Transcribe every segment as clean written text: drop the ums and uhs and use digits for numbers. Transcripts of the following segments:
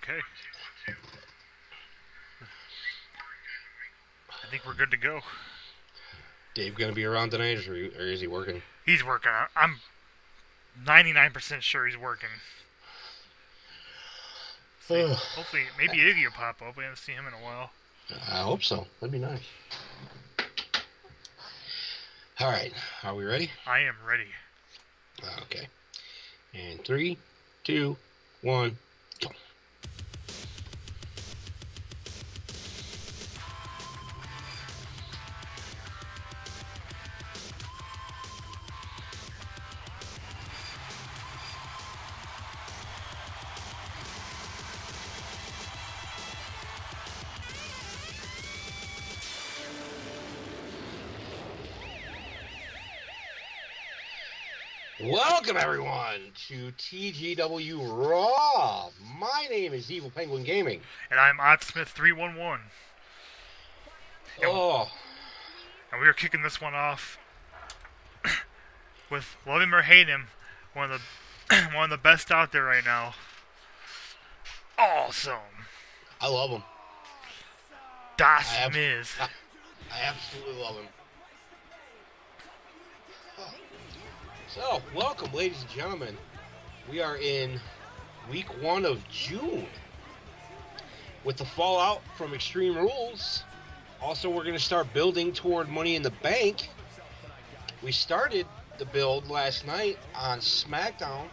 Okay. I think we're good to go. Dave gonna be around tonight, or is he working? He's working. I'm 99% sure he's working. See, hopefully, maybe Iggy will pop up. We haven't seen him in a while. I hope so. That'd be nice. All right, are we ready? I am ready. Okay. And 3, 2, 1, go. Welcome, everyone, to TGW RAW. My name is EvilPenguinGaming. And I'm OddSmith311. And we are kicking this one off with Love Him or Hate Him, one of the best out there right now. Awesome. I love him. Miz. I absolutely love him. So, welcome, ladies and gentlemen. We are in week 1 of June with the fallout from Extreme Rules. Also, we're going to start building toward Money in the Bank. We started the build last night on SmackDown.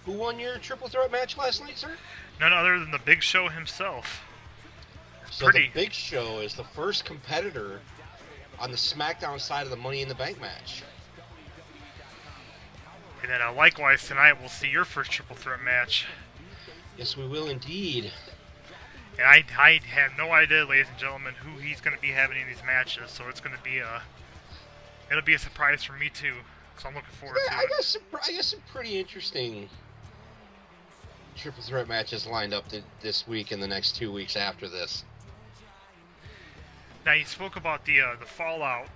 Who won your triple threat match last night, sir? None other than the Big Show himself. So the Big Show is the first competitor on the SmackDown side of the Money in the Bank match. And then likewise tonight we'll see your first triple threat match. Yes, we will indeed. And I have no idea, ladies and gentlemen, who he's going to be having in these matches. So it's going to be it'll be a surprise for me too. So I'm looking forward to it. I got some pretty interesting triple threat matches lined up this week and the next 2 weeks after this. Now you spoke about the fallout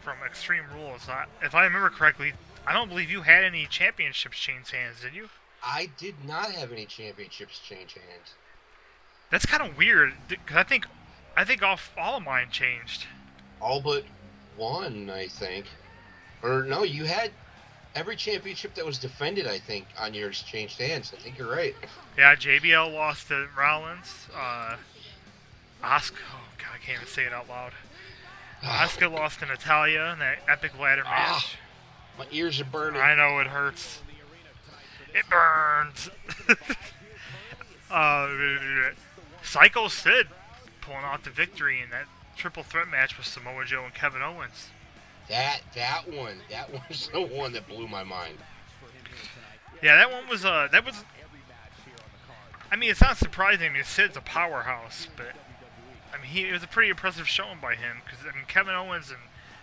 from Extreme Rules. If I remember correctly, I don't believe you had any championships change hands, did you? I did not have any championships change hands. That's kind of weird, because I think all of mine changed. All but one, I think. Or no, you had every championship that was defended, I think, on yours changed hands. I think you're right. Yeah, JBL lost to Rollins. Asuka, oh god, I can't even say it out loud. Asuka lost to Natalya in that epic ladder match. My ears are burning. I know, it hurts. It burns. Psycho Sid pulling out the victory in that triple threat match with Samoa Joe and Kevin Owens. That one was the one that blew my mind. Yeah, that one was I mean, it's not surprising. I mean, Sid's a powerhouse, but I mean, it was a pretty impressive showing by him, because I mean, Kevin Owens and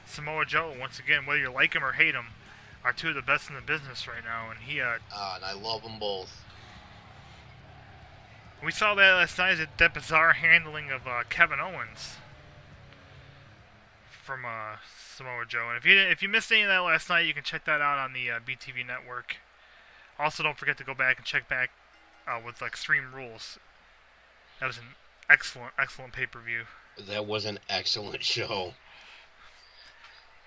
Samoa Joe, once again, whether you like him or hate him, are two of the best in the business right now, and and I love them both. We saw that last night, that bizarre handling of Kevin Owens from Samoa Joe. And if you missed any of that last night, you can check that out on the BTV network. Also, don't forget to go back and check back with Extreme Rules. That was an excellent pay-per-view. That was an excellent show.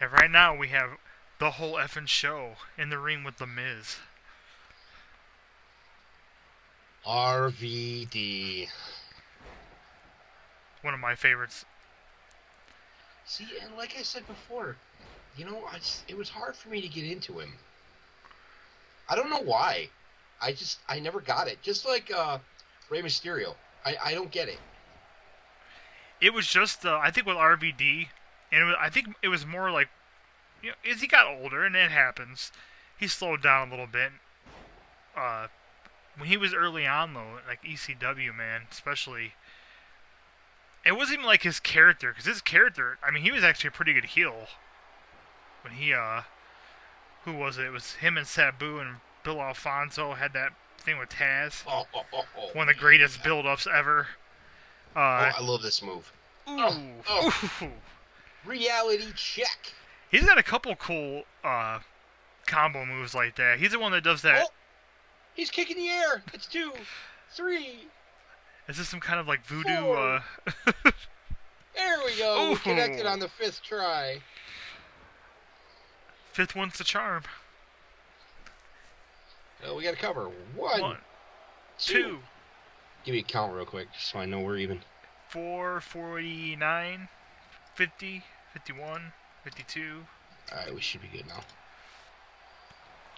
And right now we have the whole effing show in the ring with The Miz. RVD. One of my favorites. See, and like I said before, you know, it was hard for me to get into him. I don't know why. I never got it. Just like Rey Mysterio. I don't get it. It was just, I think with RVD, and I think it was more like, you know, as he got older, and it happens, he slowed down a little bit. When he was early on, though, like ECW, man, especially, it wasn't even like his character, because his character, I mean, he was actually a pretty good heel. When he, who was it? It was him and Sabu and Bill Alfonso had that thing with Taz. One of the greatest build-ups ever. I love this move. Ooh. Reality check. He's got a couple cool combo moves like that. He's the one that does that. Oh, he's kicking the air. It's 2, 3. Is this some kind of like voodoo? Four. There we go. Ooh. We connected on the 5th try. 5th one's the charm. We got to cover. One, two. Give me a count real quick, just so I know we're even. 4, 49, 50, 51, 52. All right, we should be good now.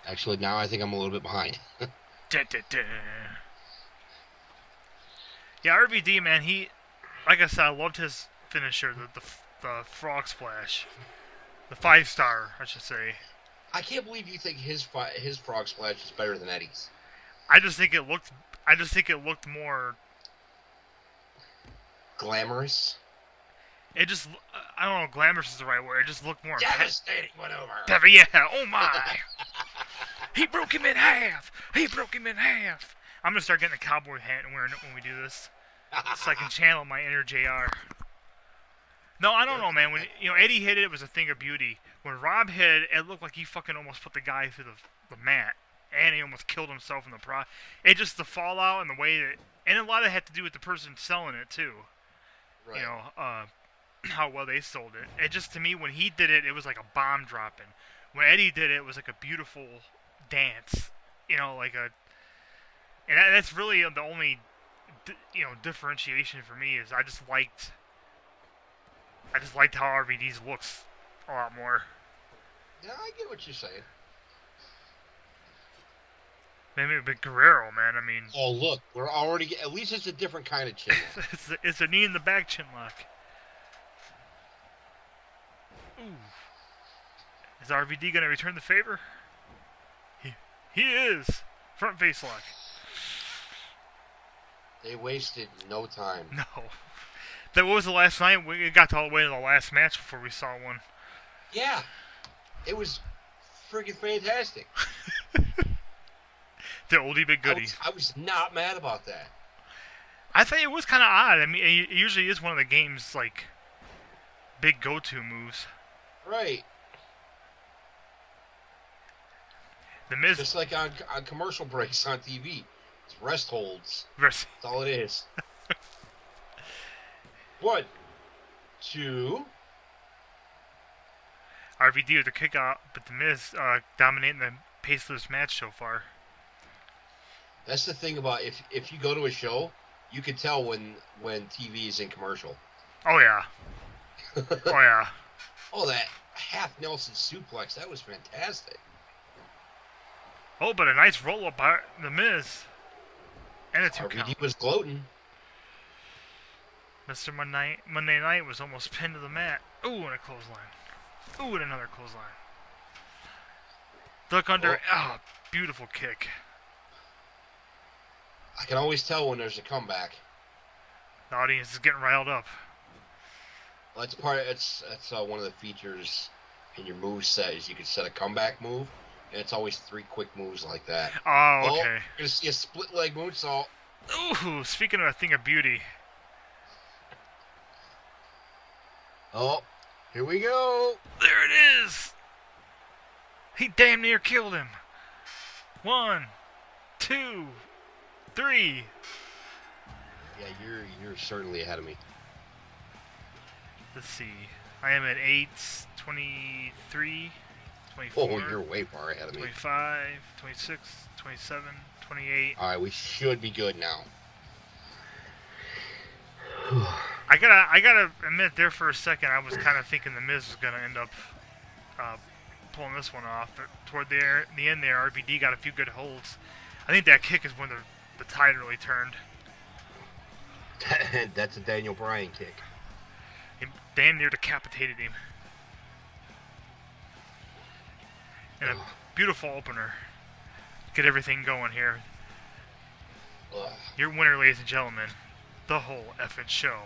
Actually, now I think I'm a little bit behind. Da, da, da. Yeah, RVD, man, like I said, I loved his finisher, the frog splash. The 5-star, I should say. I can't believe you think his frog splash is better than Eddie's. I just think it looked more glamorous. It just, I don't know, glamorous is the right word. It just looked more devastating maneuver. Yeah, oh my. He broke him in half. He broke him in half. I'm going to start getting a cowboy hat and wearing it when we do this. So I can channel my inner JR. No, I don't know, man. When Eddie hit it, it was a thing of beauty. When Rob hit it, it looked like he fucking almost put the guy through the mat. And he almost killed himself in the pro. It just, the fallout and the way that, and a lot of it had to do with the person selling it, too. Right. How well they sold it. It just, to me, when he did it, it was like a bomb dropping. When Eddie did it, it was like a beautiful dance. And that's really the only, differentiation for me is I just liked how RVD's looks a lot more. Yeah, I get what you're saying. Maybe a bit Guerrero, man. I mean. Oh, look, we're already. At least it's a different kind of chin lock. It's a knee in the back chin lock. Ooh. Is RVD gonna return the favor? He is. Front face lock. They wasted no time. No. What was the last night? We got all the way to the last match before we saw one. Yeah. It was freaking fantastic. The oldie but goodie. I was not mad about that. I think it was kind of odd. I mean, it usually is one of the game's, like, big go-to moves. Right. The Miz... Just like on commercial breaks on TV. It's rest holds. That's all it is. 1, 2. RVD with the kick out, but the Miz dominating the pace of this match so far. That's the thing about if you go to a show, you can tell when TV is in commercial. Oh yeah. Oh yeah. Oh, that half Nelson suplex, that was fantastic. Oh, but a nice roll up by the Miz. And a 2 RVD count. was gloating. Mr. Monday Night was almost pinned to the mat. Ooh, and a clothesline. Ooh, and another clothesline. Duck under. Oh, beautiful kick. I can always tell when there's a comeback. The audience is getting riled up. Well, that's one of the features in your move set is you can set a comeback move, and it's always 3 quick moves like that. Oh, okay. You're gonna see a split leg moonsault. Ooh, speaking of a thing of beauty. Oh, here we go. There it is. He damn near killed him. 1, 2, 3. Yeah, you're certainly ahead of me. Let's see. I am at 8, 23, 24. Oh, you're way far ahead of me. 25, 26, 27, 28. All right, we should be good now. I gotta admit, there for a second, I was kind of thinking the Miz was gonna end up pulling this one off, but toward the end there, RVD got a few good holds. I think that kick is when the tide really turned. That's a Daniel Bryan kick. He damn near decapitated him. And a beautiful opener. Get everything going here. Your winner, ladies and gentlemen. The whole effing show.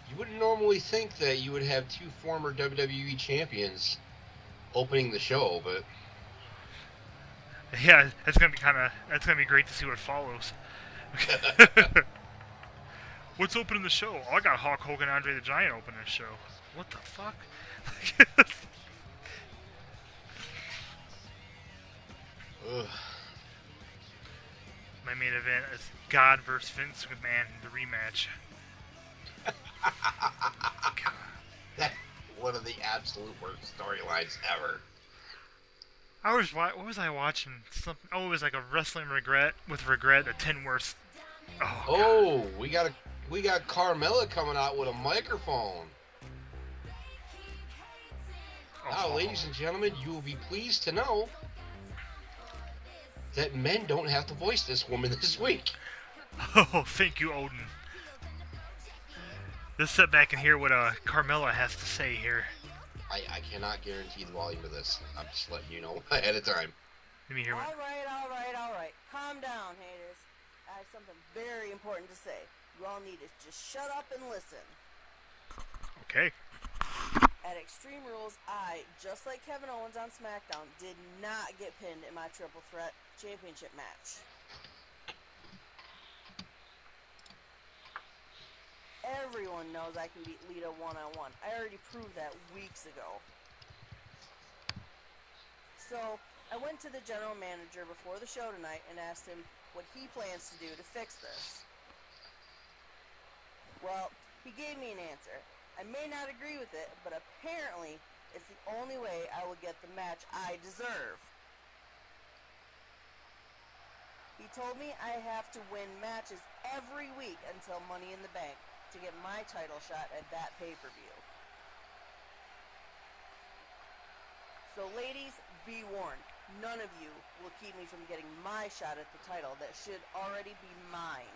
You wouldn't normally think that you would have 2 former WWE champions opening the show, but yeah, that's gonna be great to see what follows. What's opening the show? Oh, I got Hulk Hogan, Andre the Giant opening the show. What the fuck? main event is God versus Vince McMahon, the rematch. That's one of the absolute worst storylines ever. What was I watching? Something. Oh, it was like a wrestling regret, the 10 worst. Oh, we got Carmella coming out with a microphone. Now, ladies and gentlemen, you will be pleased to know that men don't have to voice this woman this week. Oh, thank you, Odin. Let's sit back and hear what Carmella has to say here. I cannot guarantee the volume of this. I'm just letting you know ahead of time. Let me hear what. All right. Calm down, haters. I have something very important to say. You all need to just shut up and listen. Okay. At Extreme Rules, I, just like Kevin Owens on SmackDown, did not get pinned in my Triple Threat Championship match. Everyone knows I can beat Lita one-on-one. I already proved that weeks ago. So, I went to the general manager before the show tonight and asked him what he plans to do to fix this. Well, he gave me an answer. I may not agree with it, but apparently it's the only way I will get the match I deserve. He told me I have to win matches every week until Money in the Bank to get my title shot at that pay-per-view. So ladies, be warned. None of you will keep me from getting my shot at the title that should already be mine.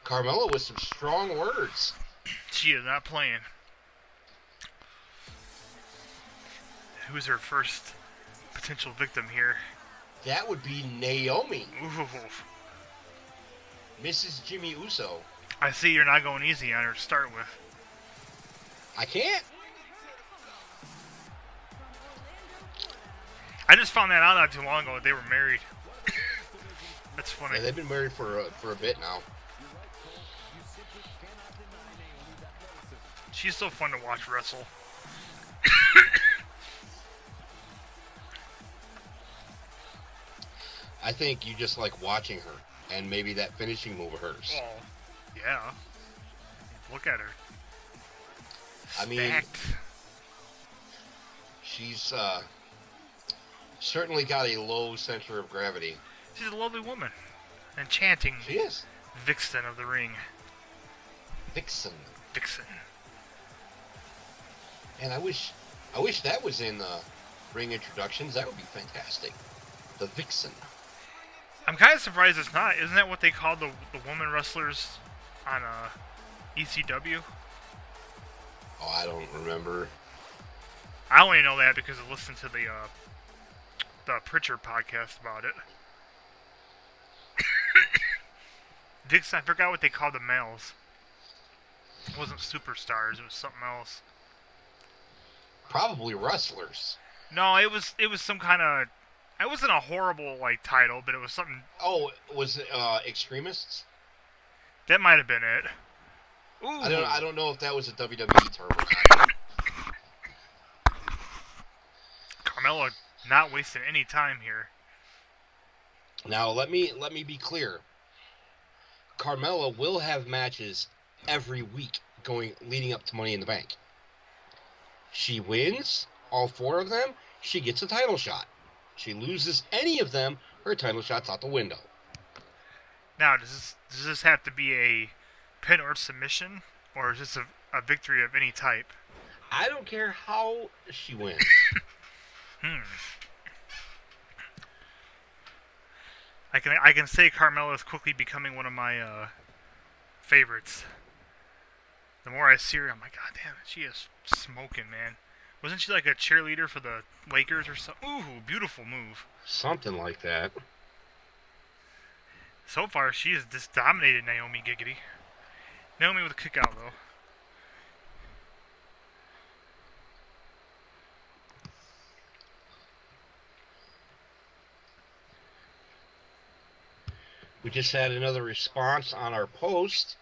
Carmella with some strong words. She is not playing. Who's her first potential victim here? That would be Naomi. Ooh. Mrs. Jimmy Uso. I see you're not going easy on her to start with. I can't. I just found that out not too long ago that they were married. That's funny. Yeah, they've been married for a bit now. She's so fun to watch wrestle. I think you just like watching her, and maybe that finishing move of hers. Oh, yeah. Look at her. I mean, Stacked. she's certainly got a low center of gravity. She's a lovely woman. Enchanting. She is. Vixen of the ring. Vixen. Vixen. And I wish that was in ring introductions. That would be fantastic. The Vixen. I'm kind of surprised it's not. Isn't that what they call the woman wrestlers on ECW? Oh, I don't remember. I only know that because I listened to the Pritchard podcast about it. Vixen, I forgot what they called the males. It wasn't superstars. It was something else. Probably wrestlers. No, it was some kind of. It wasn't a horrible title, but it was something. Oh, was it Extremists? That might have been it. Ooh. I don't know if that was a WWE term or not. Carmella not wasting any time here. Now let me be clear. Carmella will have matches every week leading up to Money in the Bank. She wins all 4 of them, she gets a title shot. She loses any of them, her title shot's out the window. Now, does this have to be a pin or submission, or is this a victory of any type? I don't care how she wins. I can say Carmella is quickly becoming one of my favorites. The more I see her, I'm like, God damn it, she is smoking, man. Wasn't she like a cheerleader for the Lakers or something? Ooh, beautiful move. Something like that. So far, she has just dominated Naomi Giggity. Naomi with a kick out, though. We just had another response on our post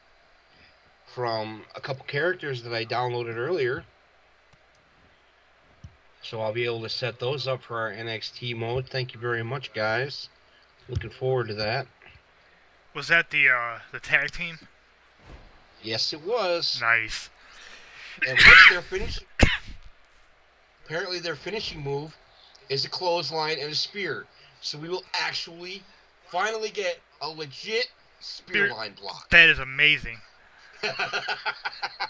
from a couple characters that I downloaded earlier. So I'll be able to set those up for our NXT mode. Thank you very much, guys. Looking forward to that. Was that the tag team? Yes, it was. Nice. And what's their finish? Apparently their finishing move is a clothesline and a spear. So we will actually finally get a legit spear line block. That is amazing.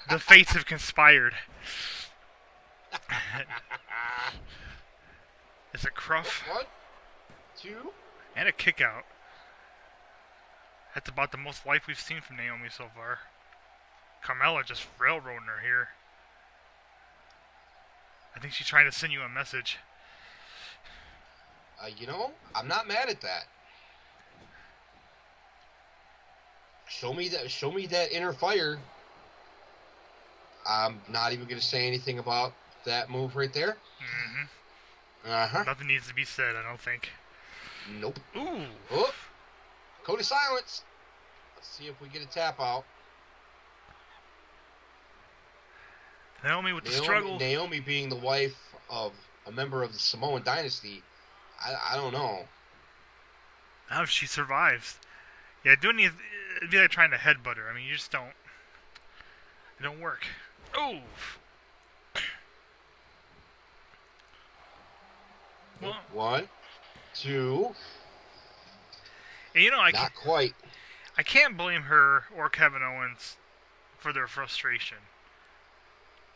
The fates have conspired. Is it Cruff? 1, 2. And a kick out. That's about the most life we've seen from Naomi so far. Carmella just railroading her here. I think she's trying to send you a message. You know, I'm not mad at that. Show me that inner fire. I'm not even going to say anything about that move right there. Mm-hmm. Uh-huh. Nothing needs to be said, I don't think. Nope. Ooh. Oh. Code of silence. Let's see if we get a tap out. Naomi with the struggle. Naomi being the wife of a member of the Samoan dynasty, I don't know. How if she survives? Yeah, it'd be like trying to headbutt her. I mean, you just don't. It don't work. Oh. Well, 1, 2. And you know, Not quite. I can't blame her or Kevin Owens for their frustration.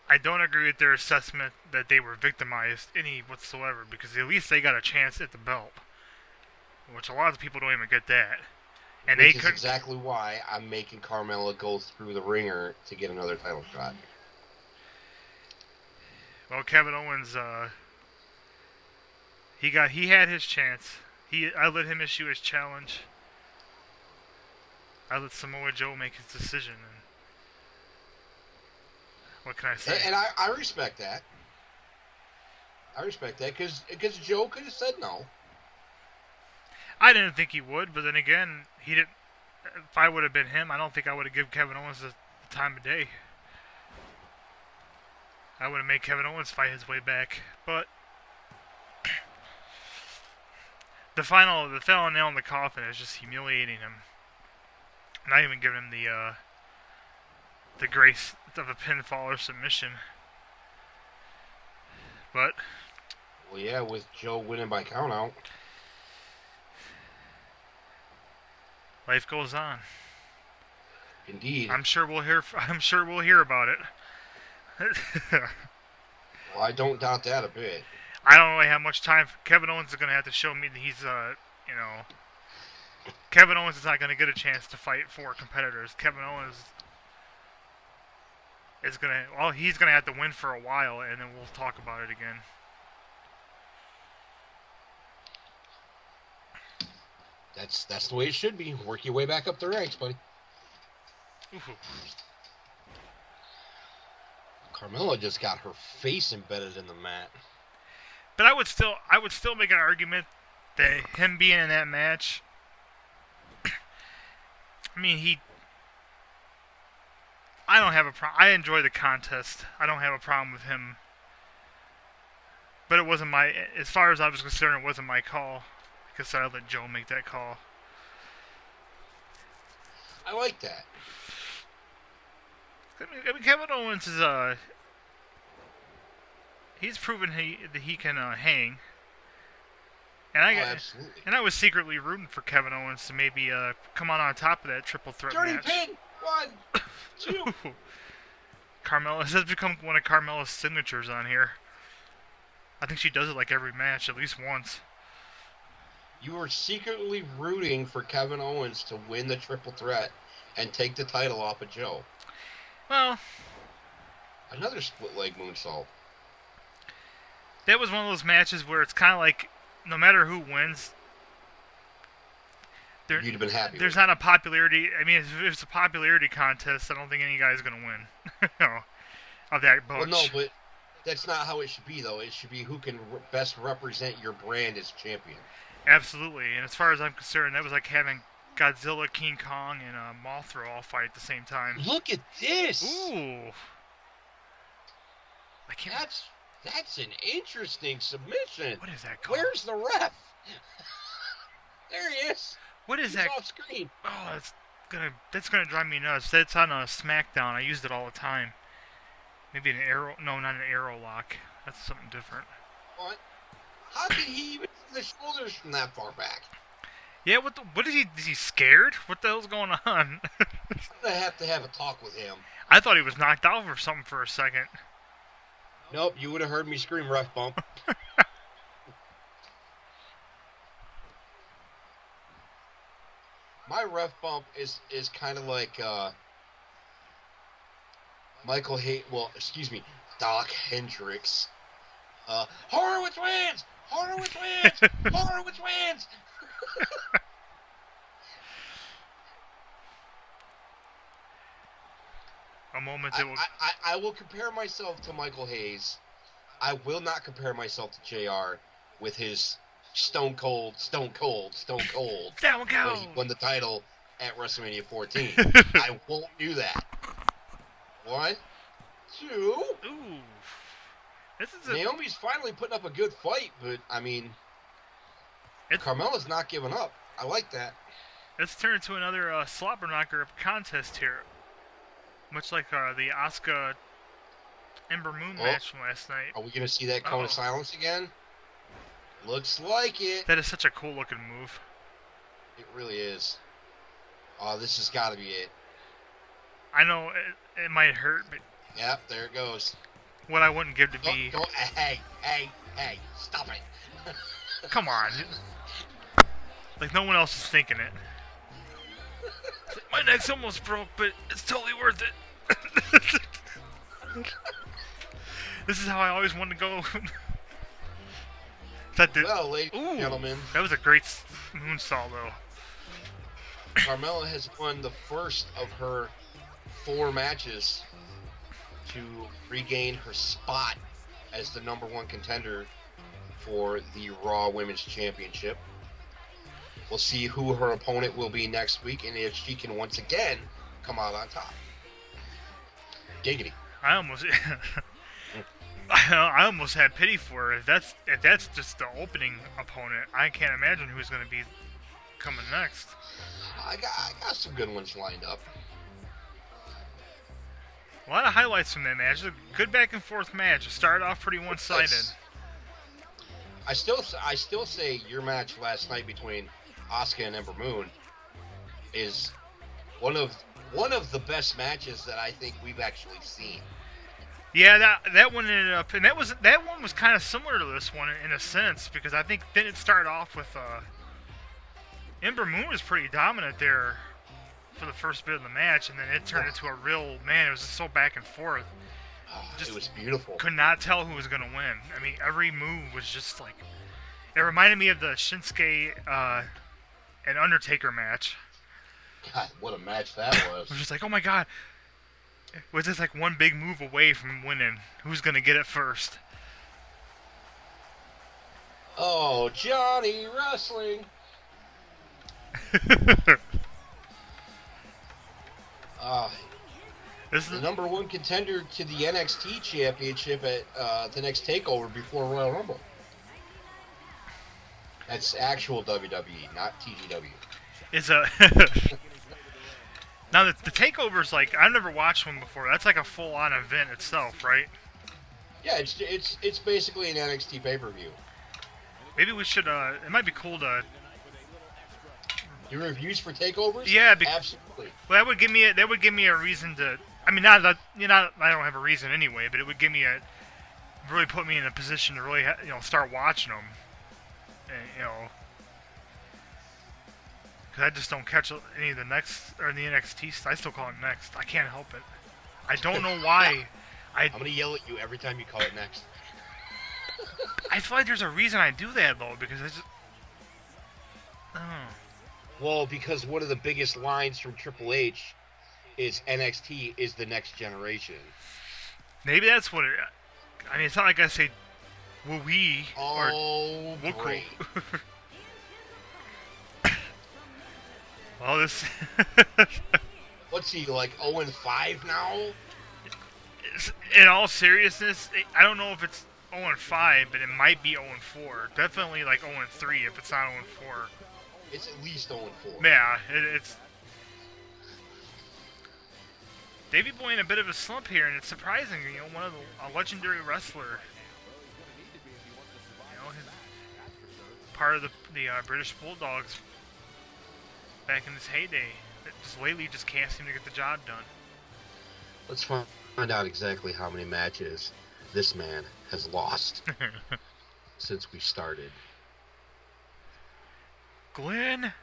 I don't agree with their assessment that they were victimized any whatsoever, because at least they got a chance at the belt, which a lot of people don't even get that. And Which is exactly why I'm making Carmella go through the ringer to get another title shot. Well, Kevin Owens, he had his chance. I let him issue his challenge. I let Samoa Joe make his decision. And what can I say? And I respect that. I respect that because Joe could have said no. I didn't think he would, but then again, he didn't. If I would have been him, I don't think I would have given Kevin Owens the time of day. I would have made Kevin Owens fight his way back, but the final nail in the coffin is just humiliating him. Not even giving him the grace of a pinfall or submission. But well, yeah, with Joe winning by countout. Life goes on. Indeed. I'm sure we'll hear about it. Well, I don't doubt that a bit. I don't really have much time. Kevin Owens is going to have to show me that he's, Kevin Owens is not going to get a chance to fight 4 competitors. Kevin Owens is going to, well, he's going to have to win for a while, and then we'll talk about it again. That's the way it should be. Work your way back up the ranks, buddy. Ooh. Carmella just got her face embedded in the mat. But I would still make an argument that him being in that match, I mean, I don't have a problem. I enjoy the contest. I don't have a problem with him. But it wasn't as far as I was concerned, it wasn't my call. Because I let Joe make that call. I like that. I mean, Kevin Owens is he's proven that he can hang. And absolutely. And I was secretly rooting for Kevin Owens to maybe come on top of that triple threat Dirty match. pin! 1, 2. Carmella, this has become one of Carmella's signatures on here. I think she does it like every match, at least once. You were secretly rooting for Kevin Owens to win the triple threat and take the title off of Joe. Well, another split leg moonsault. That was one of those matches where it's kind of like, no matter who wins, you'd have been happy. There's not a popularity. I mean, if it's a popularity contest, I don't think any guy's gonna win. Of that bunch. Well, no, but that's not how it should be, though. It should be who can best represent your brand as champion. Absolutely, and as far as I'm concerned, that was like having Godzilla, King Kong, and Mothra all fight at the same time. Look at this! Ooh! I can't. That's an interesting submission. What is that called? Where's the ref? There he is. What is He's that? off screen. Oh, that's gonna drive me nuts. That's on a SmackDown. I used it all the time. Maybe an arrow? No, not an arrow lock. That's something different. What? How did he even see the shoulders from that far back? Yeah, what is he? Is he scared? What the hell's going on? I'm gonna have to have a talk with him. I thought he was knocked out or something for a second. Nope, you would have heard me scream ref bump. My ref bump is kind of like Doc Hendricks. Horowitz wins! Horowitz wins! Horowitz wins! A moment that will... I will compare myself to Michael Hayes. I will not compare myself to JR with his Stone Cold. Down go! When he won the title at WrestleMania 14. I won't do that. 1, 2. Ooh. This is Naomi's finally putting up a good fight, but, I mean, Carmella's not giving up. I like that. Let's turn to another slobber knocker contest here. Much like the Asuka Ember Moon match from last night. Are we going to see that cone of silence again? Looks like it. That is such a cool looking move. It really is. Oh, this has got to be it. I know it might hurt, but... Yep, there it goes. What I wouldn't give to be... Hey, stop it. Come on. Like, no one else is thinking it. My neck's almost broke, but it's totally worth it. This is how I always wanted to go. Well, ladies and gentlemen. That was a great moonsault, though. Carmella has won the first of her 4 matches to regain her spot as the #1 contender for the Raw Women's Championship. We'll see who her opponent will be next week and if she can once again come out on top. Giggity. I almost had pity for her. If that's just the opening opponent, I can't imagine who's going to be coming next. I got some good ones lined up. A lot of highlights from that match. A good back and forth match. It started off pretty one-sided. I still say your match last night between Asuka and Ember Moon is one of the best matches that I think we've actually seen. Yeah, that one ended up, and that one was kind of similar to this one in a sense, because I think then it started off with Ember Moon was pretty dominant there for the first bit of the match, and then it turned into a real, man, it was just so back and forth. It was beautiful. Could not tell who was going to win. I mean, every move was just like, it reminded me of the Shinsuke and Undertaker match. God, what a match that was. It was just like, oh my god. Was this like one big move away from winning? Who's going to get it first? Oh, Johnny Wrestling. This is the #1 contender to the NXT Championship at the next TakeOver before Royal Rumble. That's actual WWE, not TGW. Now the TakeOver's like, I've never watched one before. That's like a full-on event itself, right? Yeah, it's basically an NXT pay-per-view. Maybe we should. It might be cool to. Do reviews for takeovers? Yeah, absolutely. Well, that would give me a reason to. I mean, not that I don't have a reason anyway, but it would give me really put me in a position to really start watching them, and, because I just don't catch any of the next or the NXT. I still call it next. I can't help it. I don't know why. I'm gonna yell at you every time you call it next. I feel like there's a reason I do that though, because I just. Well, because one of the biggest lines from Triple H is NXT is the next generation. Maybe that's what it. I mean, it's not like I say, "Will we?" Oh, or, great. Well, this. What's he like? 0-5 now? In all seriousness, I don't know if it's 0-5, but it might be 0-4. Definitely like 0-3 if it's not 0-4. It's at least 0-4. Yeah, it's. Davey Boy in a bit of a slump here, and it's surprising. You know, a legendary wrestler. You know, part of the British Bulldogs back in his heyday. Just lately, just can't seem to get the job done. Let's find out exactly how many matches this man has lost since we started. Glenn,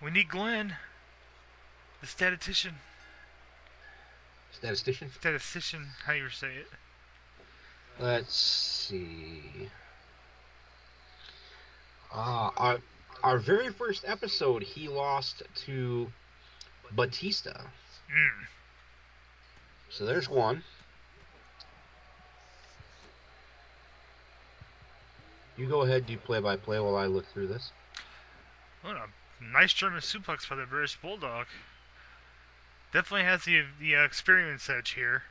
we need Glenn, the statistician. Statistician? Statistician, how you say it? Let's see. Our very first episode, he lost to Batista. So there's one. You go ahead, do play-by-play while I look through this. What a nice German suplex by the British Bulldog. Definitely has the experience edge here.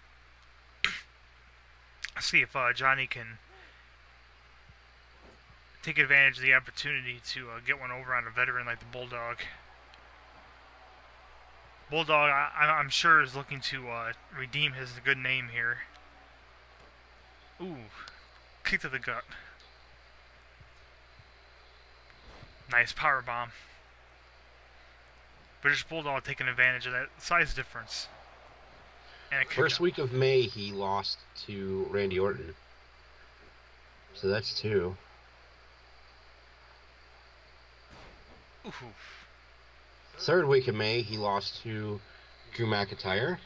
Let's see if Johnny can take advantage of the opportunity to get one over on a veteran like the Bulldog. Bulldog, I'm sure, is looking to redeem his good name here. Ooh, kick to the gut. Nice power bomb. British Bulldog taking advantage of that size difference. And First week of May, he lost to Randy Orton. So that's 2. Ooh. Third week of May, he lost to Drew McIntyre.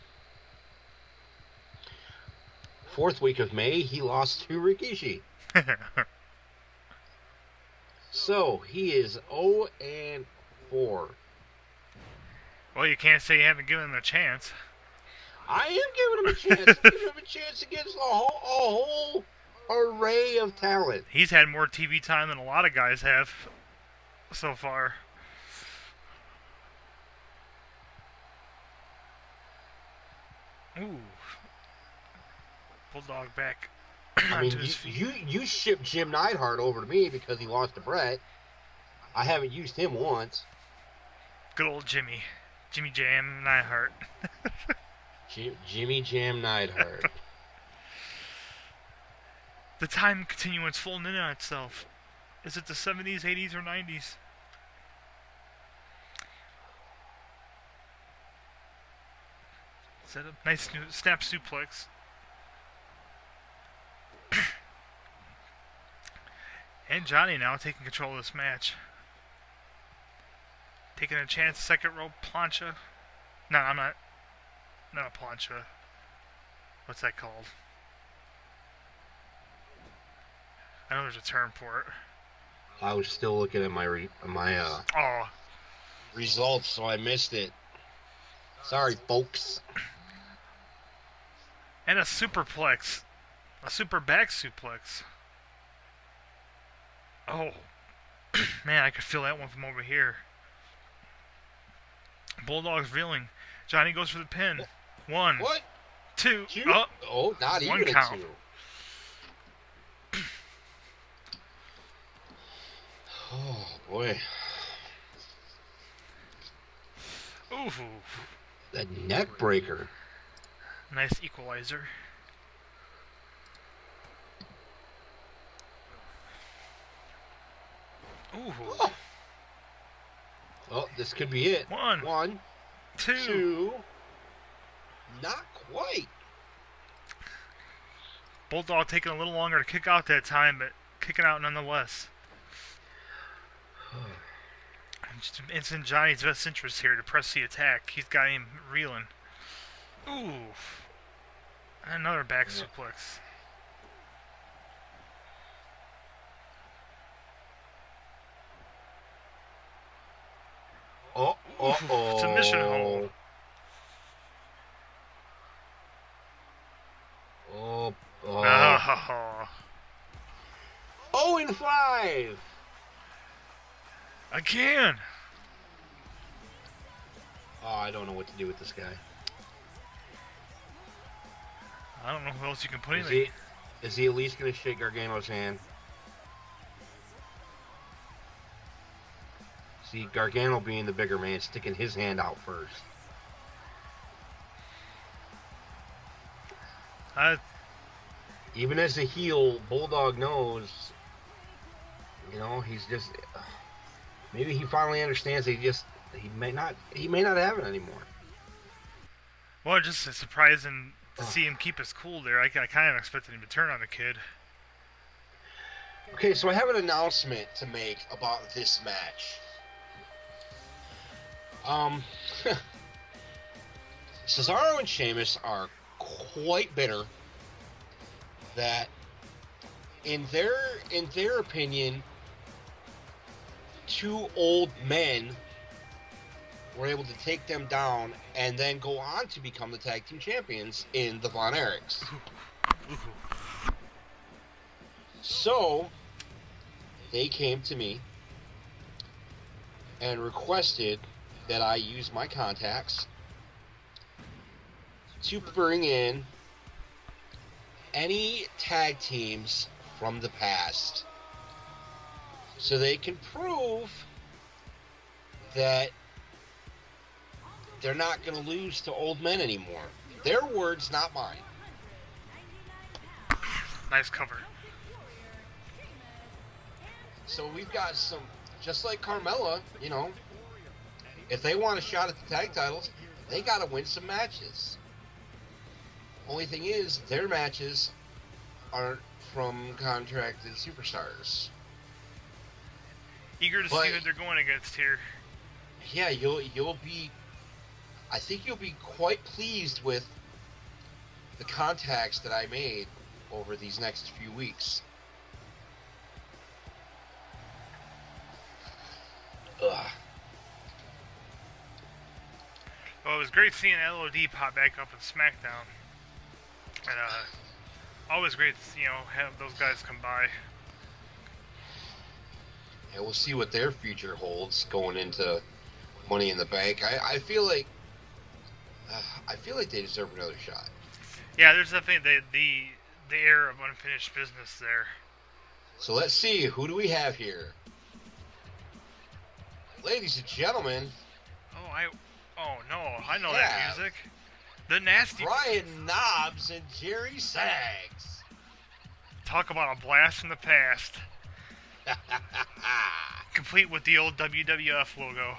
Fourth week of May, he lost to Rikishi. So, he is 0-4. Well, you can't say you haven't given him a chance. I am giving him a chance. Giving him a chance against a whole array of talent. He's had more TV time than a lot of guys have so far. Ooh. Bulldog back. I mean, you shipped Jim Neidhart over to me because he lost to Brett. I haven't used him once. Good old Jimmy. Jimmy Jam Neidhart. Jimmy Jam Neidhart. The time continuance folding in on itself. Is it the 70s, 80s, or 90s? Set up nice snap suplex. And Johnny now taking control of this match. Taking a chance, second row plancha. No, I'm not. Not a plancha. What's that called? I know there's a term for it. I was still looking at my results, so I missed it. Sorry, folks. And a superplex. A super back suplex. Oh. Man, I could feel that one from over here. Bulldog's reeling. Johnny goes for the pin. 1. What? 2. Oh, not one even count. a 2. Oh, boy. Ooh. The neck breaker. Nice equalizer. Ooh. Oh, this could be it. 1, 2. Not quite. Bulldog taking a little longer to kick out that time, but kicking out nonetheless. It's in Johnny's best interest here to press the attack. He's got him reeling. Ooh. Another back suplex. Oh. Submission hold. Oh. Oh. 0-5. Again. Oh, I don't know what to do with this guy. I don't know who else you can put in there. Is he at least going to shake Gargano's hand? See, Gargano being the bigger man, sticking his hand out first. Even as a heel, Bulldog knows, you know, he's just, maybe he finally understands that he may not have it anymore. Well, just surprising to see him keep his cool there. I kind of expected him to turn on the kid. Okay, so I have an announcement to make about this match. Cesaro and Sheamus are quite bitter that in their opinion, two old men were able to take them down and then go on to become the tag team champions in the Von Erichs. So they came to me and requested that I use my contacts to bring in any tag teams from the past so they can prove that they're not going to lose to old men anymore. Their words, not mine. Nice cover. So we've got some, just like Carmella, you know, if they want a shot at the tag titles, they got to win some matches. Only thing is, their matches aren't from contracted superstars. Eager to see who they're going against here. Yeah, you'll be. I think you'll be quite pleased with the contacts that I made over these next few weeks. Ugh. Well, it was great seeing LOD pop back up in SmackDown. And always great to, have those guys come by. Yeah, we'll see what their future holds going into Money in the Bank. I feel like they deserve another shot. Yeah, there's definitely the air of unfinished business there. So let's see, who do we have here? Ladies and gentlemen. Oh no, I know that music. The Nasty Brian Knobbs and Jerry Sags. Talk about a blast from the past. Complete with the old WWF logo.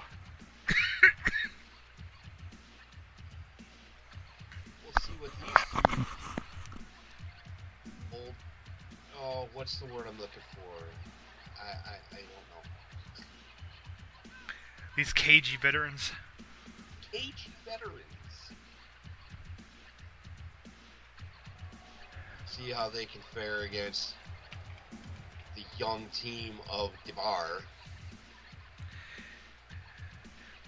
We'll see what these two old... Oh, what's the word I'm looking for? I don't know. These cagey veterans. Cagey veterans. See how they can fare against the young team of DeBar.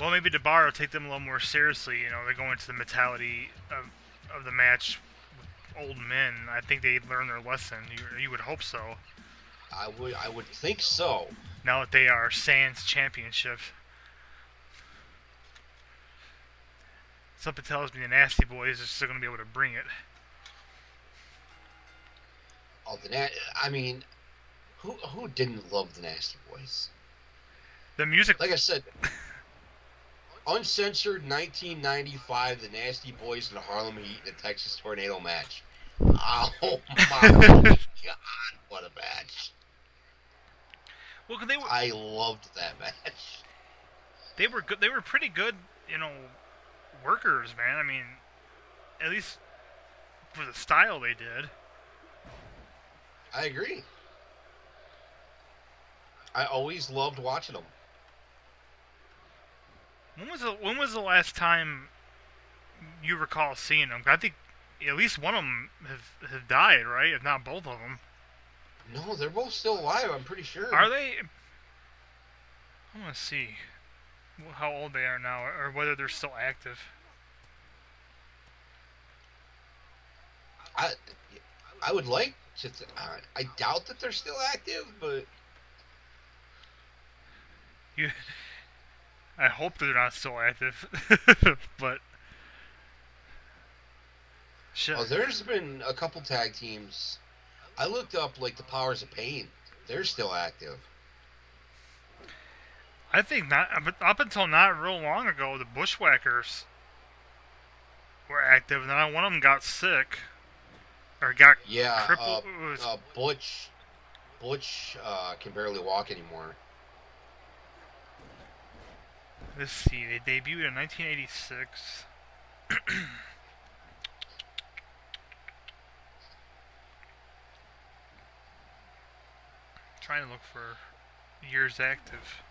Well, maybe DeBar will take them a little more seriously. They go into the mentality of the match with old men. I think they learn their lesson. You would hope so. I would think so. Now that they are Sans Championship. Something tells me the Nasty Boys are still going to be able to bring it. Oh, I mean, who didn't love the Nasty Boys? The music... Like I said, uncensored 1995, the Nasty Boys and the Harlem Heat in a Texas Tornado match. Oh my God, what a match. Well, I loved that match. They were good. They were pretty good, workers, man. I mean, at least for the style they did. I agree. I always loved watching them. When was the last time you recall seeing them? I think at least one of them have died, right? If not both of them. No, they're both still alive, I'm pretty sure. Are they? I want to see how old they are now, or whether they're still active. I would like to... I doubt that they're still active, but... I hope they're not still active, but... Shit. Oh, there's been a couple tag teams I looked up like the Powers of Pain. They're still active. I think not, but up until not real long ago, the Bushwhackers were active, and then one of them got sick or got crippled. Butch can barely walk anymore. Let's see, they debuted in 1986. Trying to look for years active.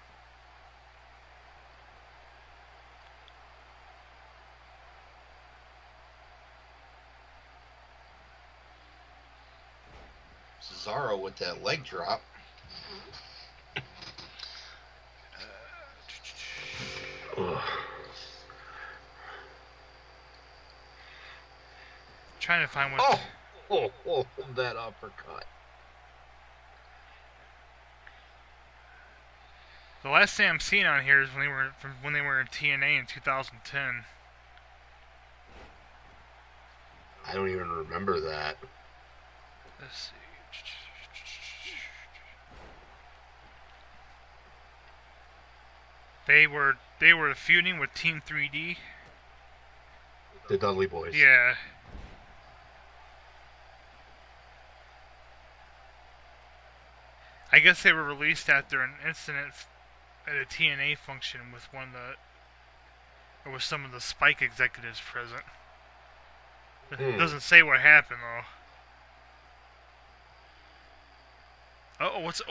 Cesaro with that leg drop. Trying to find what. Oh, that uppercut. The last thing I'm seeing on here is when they were in TNA in 2010. I don't even remember that. Let's see. They were feuding with Team 3D. The Dudley Boys. Yeah. I guess they were released after an incident at a TNA function with some of the Spike executives present. It doesn't say what happened though. Oh, what's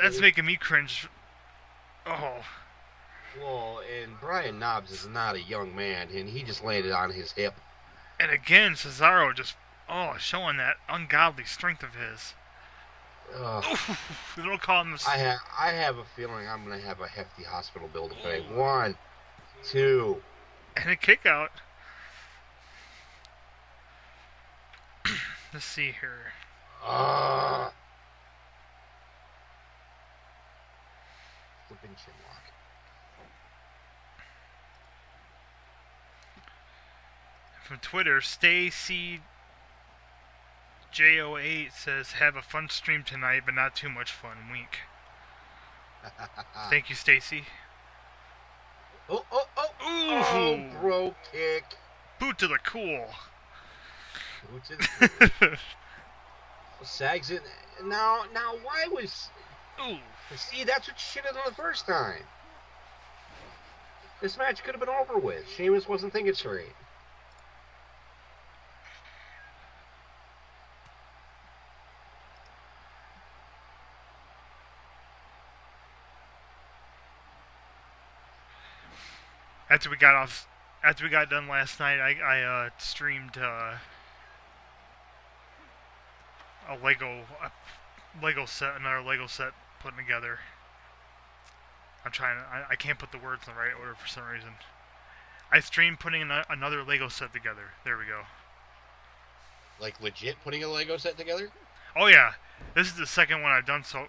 that's making me cringe. Oh. Well, and Brian Knobbs is not a young man, and he just landed on his hip. And again, Cesaro just showing that ungodly strength of his. They don't call him this. I have a feeling I'm gonna have a hefty hospital bill to pay. 1, 2, and a kick out. Let's see here. Flipping chinlock. From Twitter, Stacy J08 says, "Have a fun stream tonight, but not too much fun." Wink. Thank you, Stacy. Oh, bro kick. Boot to the cool. Boot to the cool. Sags it. Now, why was... Ooh. See, that's what you should have done the first time. This match could have been over with. Sheamus wasn't thinking straight. After we got done last night, I streamed another Lego set putting together. I can't put the words in the right order for some reason. I streamed putting another Lego set together. There we go. Like legit putting a Lego set together? Oh yeah, this is the second one I've done so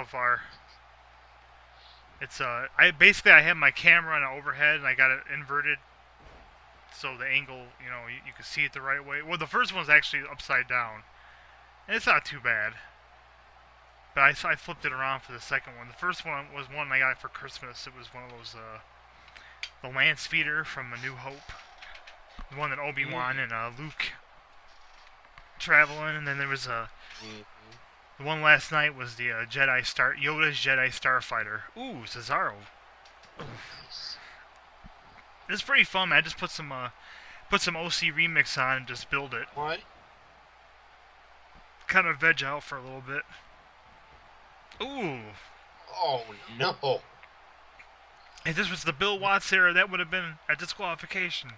far. It's I have my camera on an overhead and I got it inverted so the angle, you can see it the right way. Well, the first one's actually upside down, and it's not too bad. But I flipped it around for the second one. The first one was one I got for Christmas. It was one of those the Lance Feeder from A New Hope, the one that Obi-Wan and Luke traveling, and then there was the one last night was the Yoda's Jedi Starfighter. Ooh, Cesaro. It's pretty fun, man. I just put some OC remix on and just build it. What? Kind of veg out for a little bit. Ooh. Oh no. If this was the Bill Watts era, that would have been a disqualification.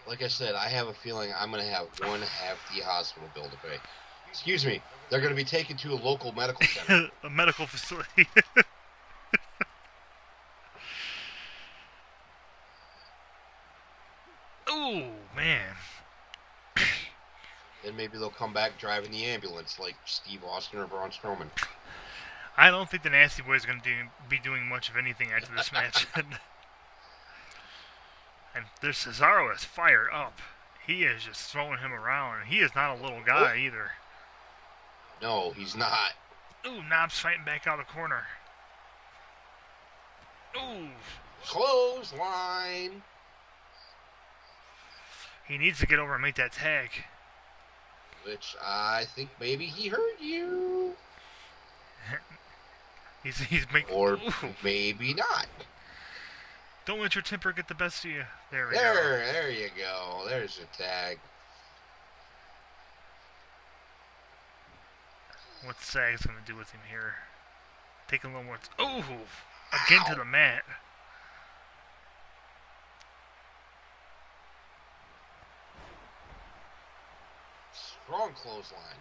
Like I said, I have a feeling I'm going to have one hefty hospital bill to pay. Excuse me, they're going to be taken to a local medical center. A medical facility. Ooh, man. Then maybe they'll come back driving the ambulance like Steve Austin or Braun Strowman. I don't think the Nasty Boys are going to be doing much of anything after this match. And this Cesaro is fired up. He is just throwing him around. And he is not a little guy either. No, he's not. Ooh, Knobs fighting back out of the corner. Ooh. Clothesline. He needs to get over and make that tag. Which I think maybe he hurt you. he's making... Or ooh. maybe not. Don't let your temper get the best of you. There we go. There you go. There's a tag. What's Sag's going to do with him here? Taking a little more... Ooh! Again to the mat. Strong clothesline.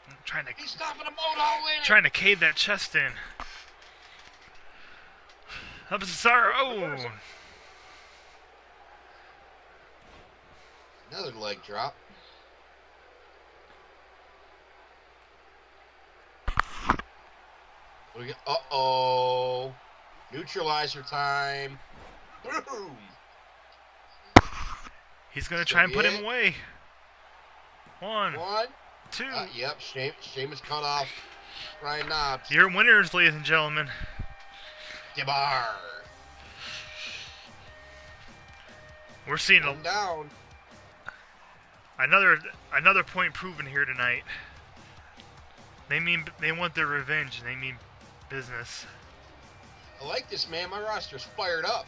I'm trying to... He's stopping the boat all the way. Trying to cave that chest in. Up to Cesaro. Oh! Another leg drop. Uh-oh. Neutralizer time. Boom. He's going to try and put him away. One. Two. Yep, Sheamus cut off Ryan Knobs. Your winners, ladies and gentlemen. Debar. We're seeing down. another point proven here tonight. They want their revenge, and they mean business. I like this, man. My roster's fired up.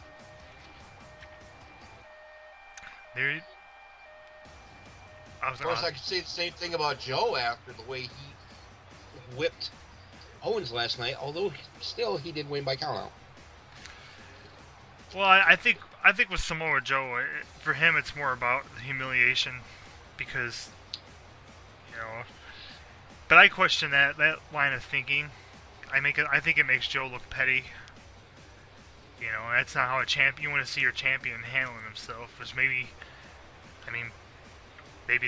Of course, I could say the same thing about Joe after the way he whipped Owens last night. Although still, he did win by countout. Well, I think with Samoa Joe, for him, it's more about the humiliation, because But I question that line of thinking. I think it makes Joe look petty. That's not how you want to see your champion handling himself. Which maybe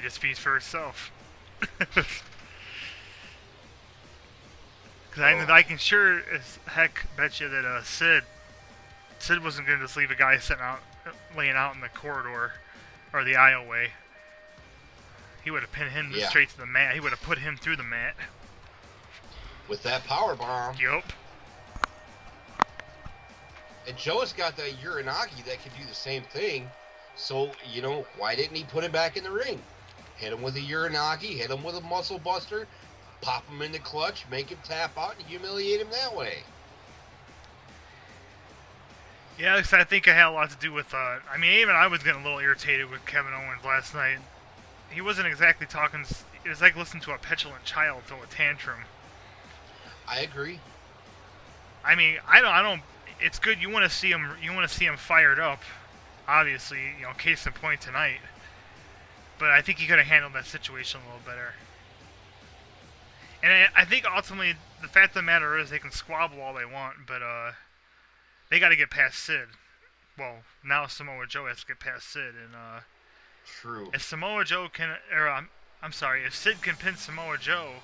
this speaks for itself. Because I can sure as heck bet you that Sid wasn't going to just leave a guy laying out in the corridor or the aisleway. He would have pinned him straight to the mat. He would have put him through the mat. With that power bomb. Yup. And Joe's got that Uranagi that can do the same thing. So, why didn't he put him back in the ring? Hit him with a Uranagi, hit him with a muscle buster, pop him in the clutch, make him tap out, and humiliate him that way. Yeah, I think it had a lot to do with, even I was getting a little irritated with Kevin Owens last night. He wasn't exactly talking, it was like listening to a petulant child throw a tantrum. I agree. I don't, it's good, you want to see him fired up. Obviously, case in point tonight. But I think he could have handled that situation a little better. And I think ultimately, the fact of the matter is they can squabble all they want, but they got to get past Sid. Well, now Samoa Joe has to get past Sid, and true. If if Sid can pin Samoa Joe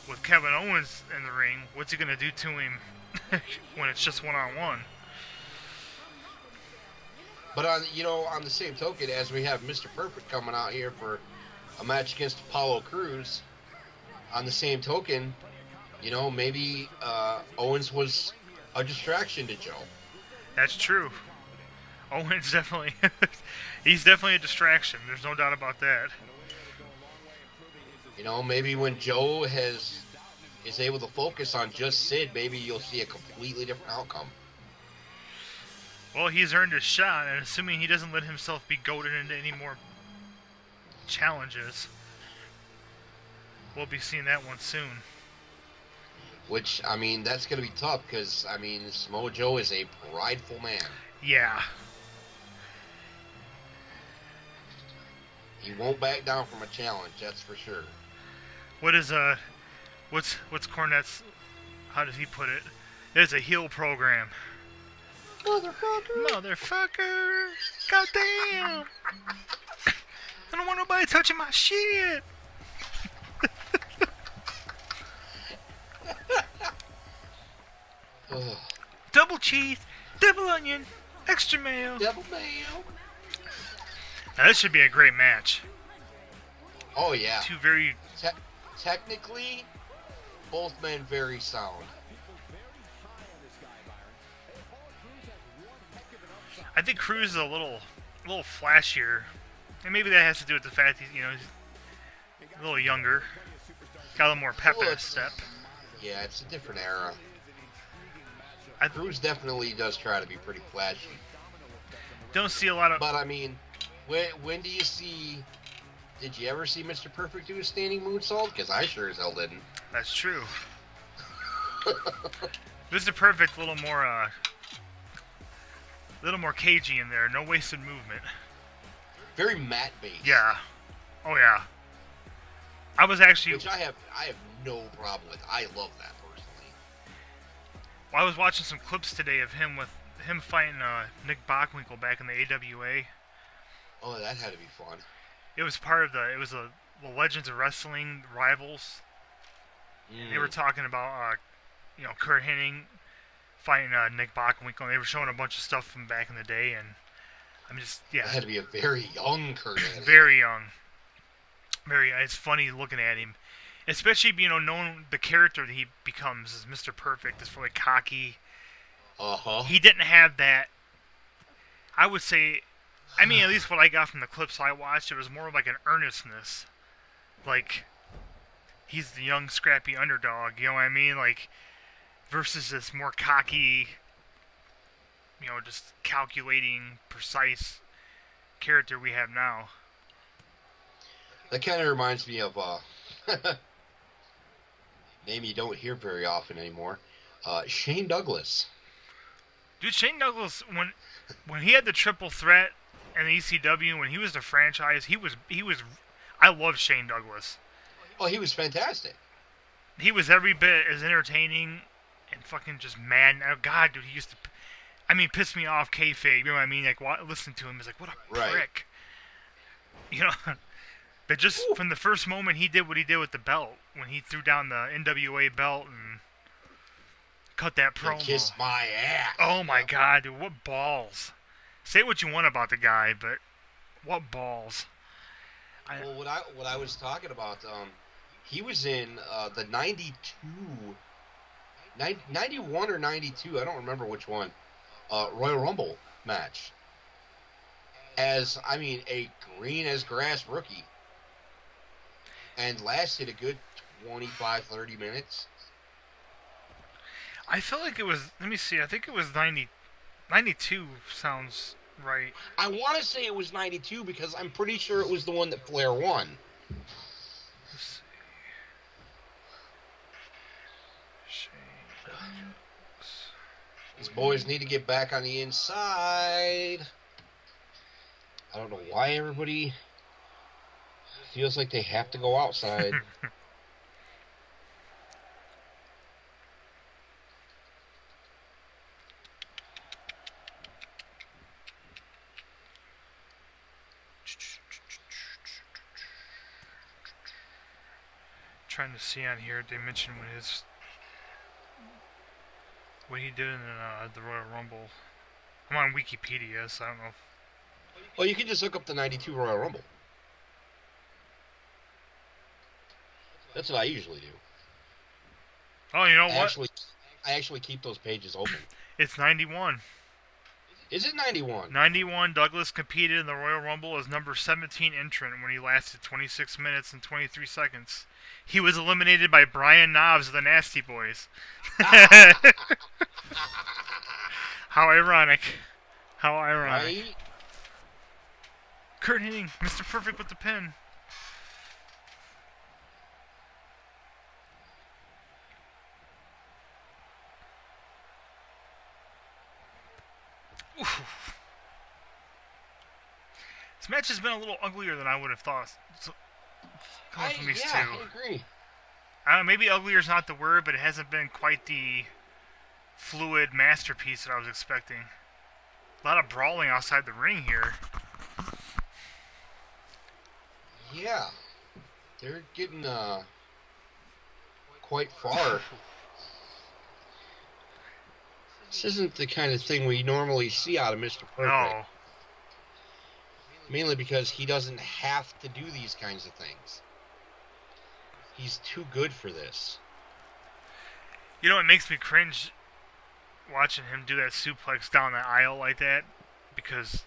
with Kevin Owens in the ring, what's he gonna do to him when it's just one-on-one? But on the same token, as we have Mr. Perfect coming out here for a match against Apollo Crews, on the same token, maybe Owens was a distraction to Joe. That's true. Owens definitely, he's definitely a distraction. There's no doubt about that. Maybe when Joe is able to focus on just Sid, maybe you'll see a completely different outcome. Well, he's earned his shot, and assuming he doesn't let himself be goaded into any more challenges, we'll be seeing that one soon. Which, that's going to be tough, because, Samoa Joe is a prideful man. Yeah. He won't back down from a challenge, that's for sure. What's Cornette's, how does he put it? It's a heel program. Motherfucker! Goddamn! I don't want nobody touching my shit! Double cheese! Double onion, extra mayo. Devil mayo. Now this should be a great match. Oh yeah. Two very. Technically, both men very sound. I think Cruz is a little flashier, and maybe that has to do with the fact he's a little younger, got a little more pep in his step. Yeah, it's a different era. Cruz definitely does try to be pretty flashy. Don't see a lot of. But I mean, when do you see? Did you ever see Mr. Perfect do a standing moonsault? Because I sure as hell didn't. That's true. Mr. Perfect, a little more cagey in there. No wasted movement. Very mat based. Yeah. Oh yeah. I was actually. Which I have no problem with. I love that personally. Well, I was watching some clips today of him fighting Nick Bockwinkel back in the AWA. Oh, that had to be fun. It was part of the Legends of Wrestling Rivals. They were talking about Kurt Hennig fighting Nick Bockwinkel. And they were showing a bunch of stuff from back in the day, and I'm just It had to be a very young Kurt Hennig. Very young. It's funny looking at him, especially knowing the character that he becomes as Mr. Perfect. Is really cocky. He didn't have that. I would say. I mean, at least what I got from the clips I watched, it was more like an earnestness. Like, he's the young, scrappy underdog, you know what I mean? Like, versus this more cocky, just calculating, precise character we have now. That kind of reminds me of name you don't hear very often anymore. Shane Douglas. Dude, Shane Douglas, when he had the triple threat in the ECW, when he was the franchise, he was. I love Shane Douglas. Oh, he was fantastic. He was every bit as entertaining and fucking just mad. Oh, God, dude, he used to. I mean, piss me off, kayfabe. You know what I mean? Like, listen to him, it's like, what a prick. But just from the first moment he did what he did with the belt, when he threw down the NWA belt and cut that promo. Kiss my ass. Oh my God, dude, what balls. Say what you want about the guy, but what balls. Well, what I was talking about, he was in the 91 or 92, I don't remember which one, Royal Rumble match. As, a green as grass rookie. And lasted a good 25, 30 minutes. I felt like it was, let me see, I think it was 92 sounds right. I want to say it was 92 because I'm pretty sure it was the one that Flair won. Let's see. These boys need to get back on the inside. I don't know why everybody feels like they have to go outside. Trying to see on here, they mentioned what he did in the Royal Rumble. I'm on Wikipedia, so I don't know. Well, you can just look up the 92 Royal Rumble. That's what I usually do. Oh, you know what? I actually keep those pages open. It's 91. Is it 91? 91, Douglas competed in the Royal Rumble as number 17 entrant when he lasted 26 minutes and 23 seconds. He was eliminated by Brian Knobbs of the Nasty Boys. How ironic. How ironic. Right? Kurt Hennig, Mr. Perfect with the pin. Oof. This match has been a little uglier than I would have thought. Coming from these two. I agree. Maybe uglier is not the word, but it hasn't been quite the fluid masterpiece that I was expecting. A lot of brawling outside the ring here. Yeah. They're getting quite far. This isn't the kind of thing we normally see out of Mr. Perfect. No. Mainly because he doesn't have to do these kinds of things. He's too good for this. You know, it makes me cringe watching him do that suplex down the aisle like that, because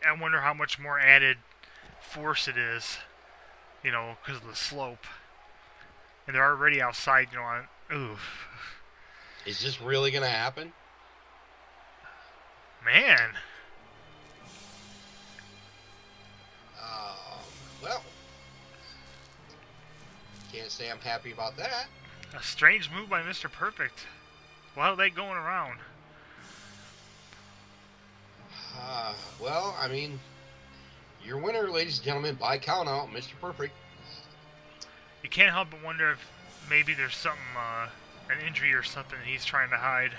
I wonder how much more added force it is, you know, because of the slope. And they're already outside, you know, on... Oof. Is this really going to happen? Man. Well, can't say I'm happy about that. A strange move by Mr. Perfect. Why are they going around? Well, I mean, your winner, ladies and gentlemen, by count out, Mr. Perfect. You can't help but wonder if maybe there's something, an injury or something he's trying to hide.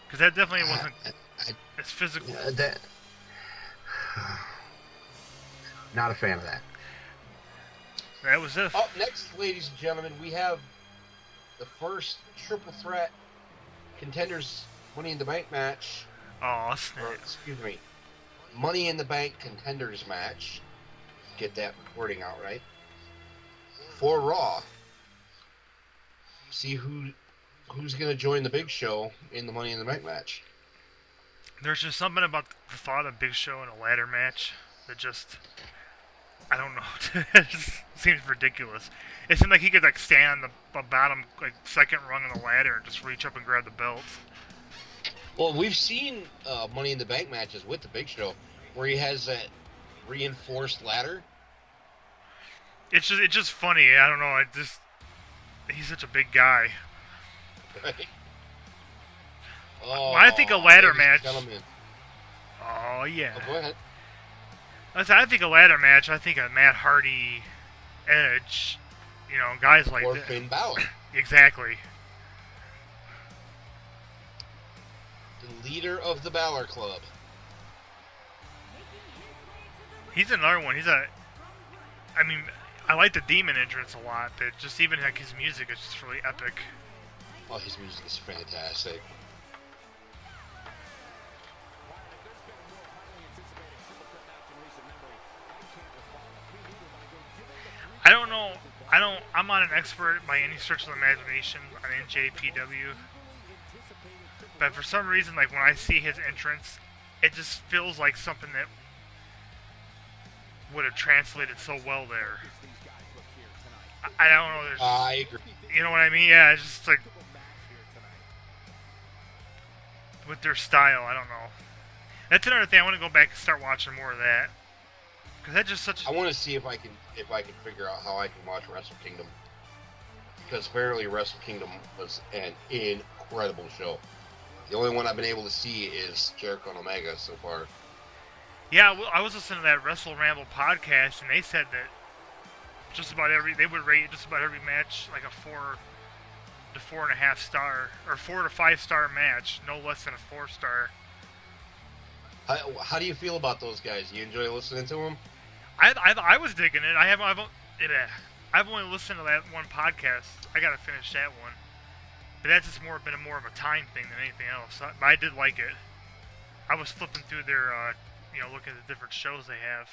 Because that definitely wasn't as physical. Not a fan of that. That was it. Up next, ladies and gentlemen, we have the first triple threat contenders Money in the Bank match. Oh, snap. Or, excuse me, Money in the Bank contenders match. Get that wording out right. For Raw. See who's going to join the Big Show in the Money in the Bank match. There's just something about the thought of Big Show in a ladder match that just, I don't know, it just seems ridiculous. It seemed like he could like stand on the bottom, like second rung of the ladder and just reach up and grab the belts. Well, we've seen Money in the Bank matches with the Big Show where he has that reinforced ladder. It's just funny. I don't know. He's such a big guy. Right? When I think a ladder match. Gentlemen. Oh yeah. Oh, go ahead. I think a ladder match. I think a Matt Hardy, Edge, you know, guys like Or that. Finn Balor. Exactly. The leader of the Balor Club. He's another one. I mean, I like the Demon entrance a lot. But just even like his music is just really epic. Oh, his music is fantastic. I don't know. I'm not an expert by any stretch of the imagination on NJPW. But for some reason, like when I see his entrance, it just feels like something that would have translated so well there. I don't know. I agree. You know what I mean? Yeah, it's just like with their style. I don't know. That's another thing. I want to go back and start watching more of that. Cause that's just such. I want to see if I can figure out how I can watch Wrestle Kingdom, because apparently Wrestle Kingdom was an incredible show. The only one I've been able to see is Jericho and Omega so far. Yeah, well, I was listening to that Wrestle Ramble podcast, and they said that they would rate just about every match like a 4 to 4.5 star, or 4 to 5 star match, no less than a 4 star. How do you feel about those guys? You enjoy listening to them? I was digging it. I've only listened to that one podcast. I gotta finish that one, but that's just been more of a time thing than anything else. But I did like it. I was flipping through their, looking at the different shows they have.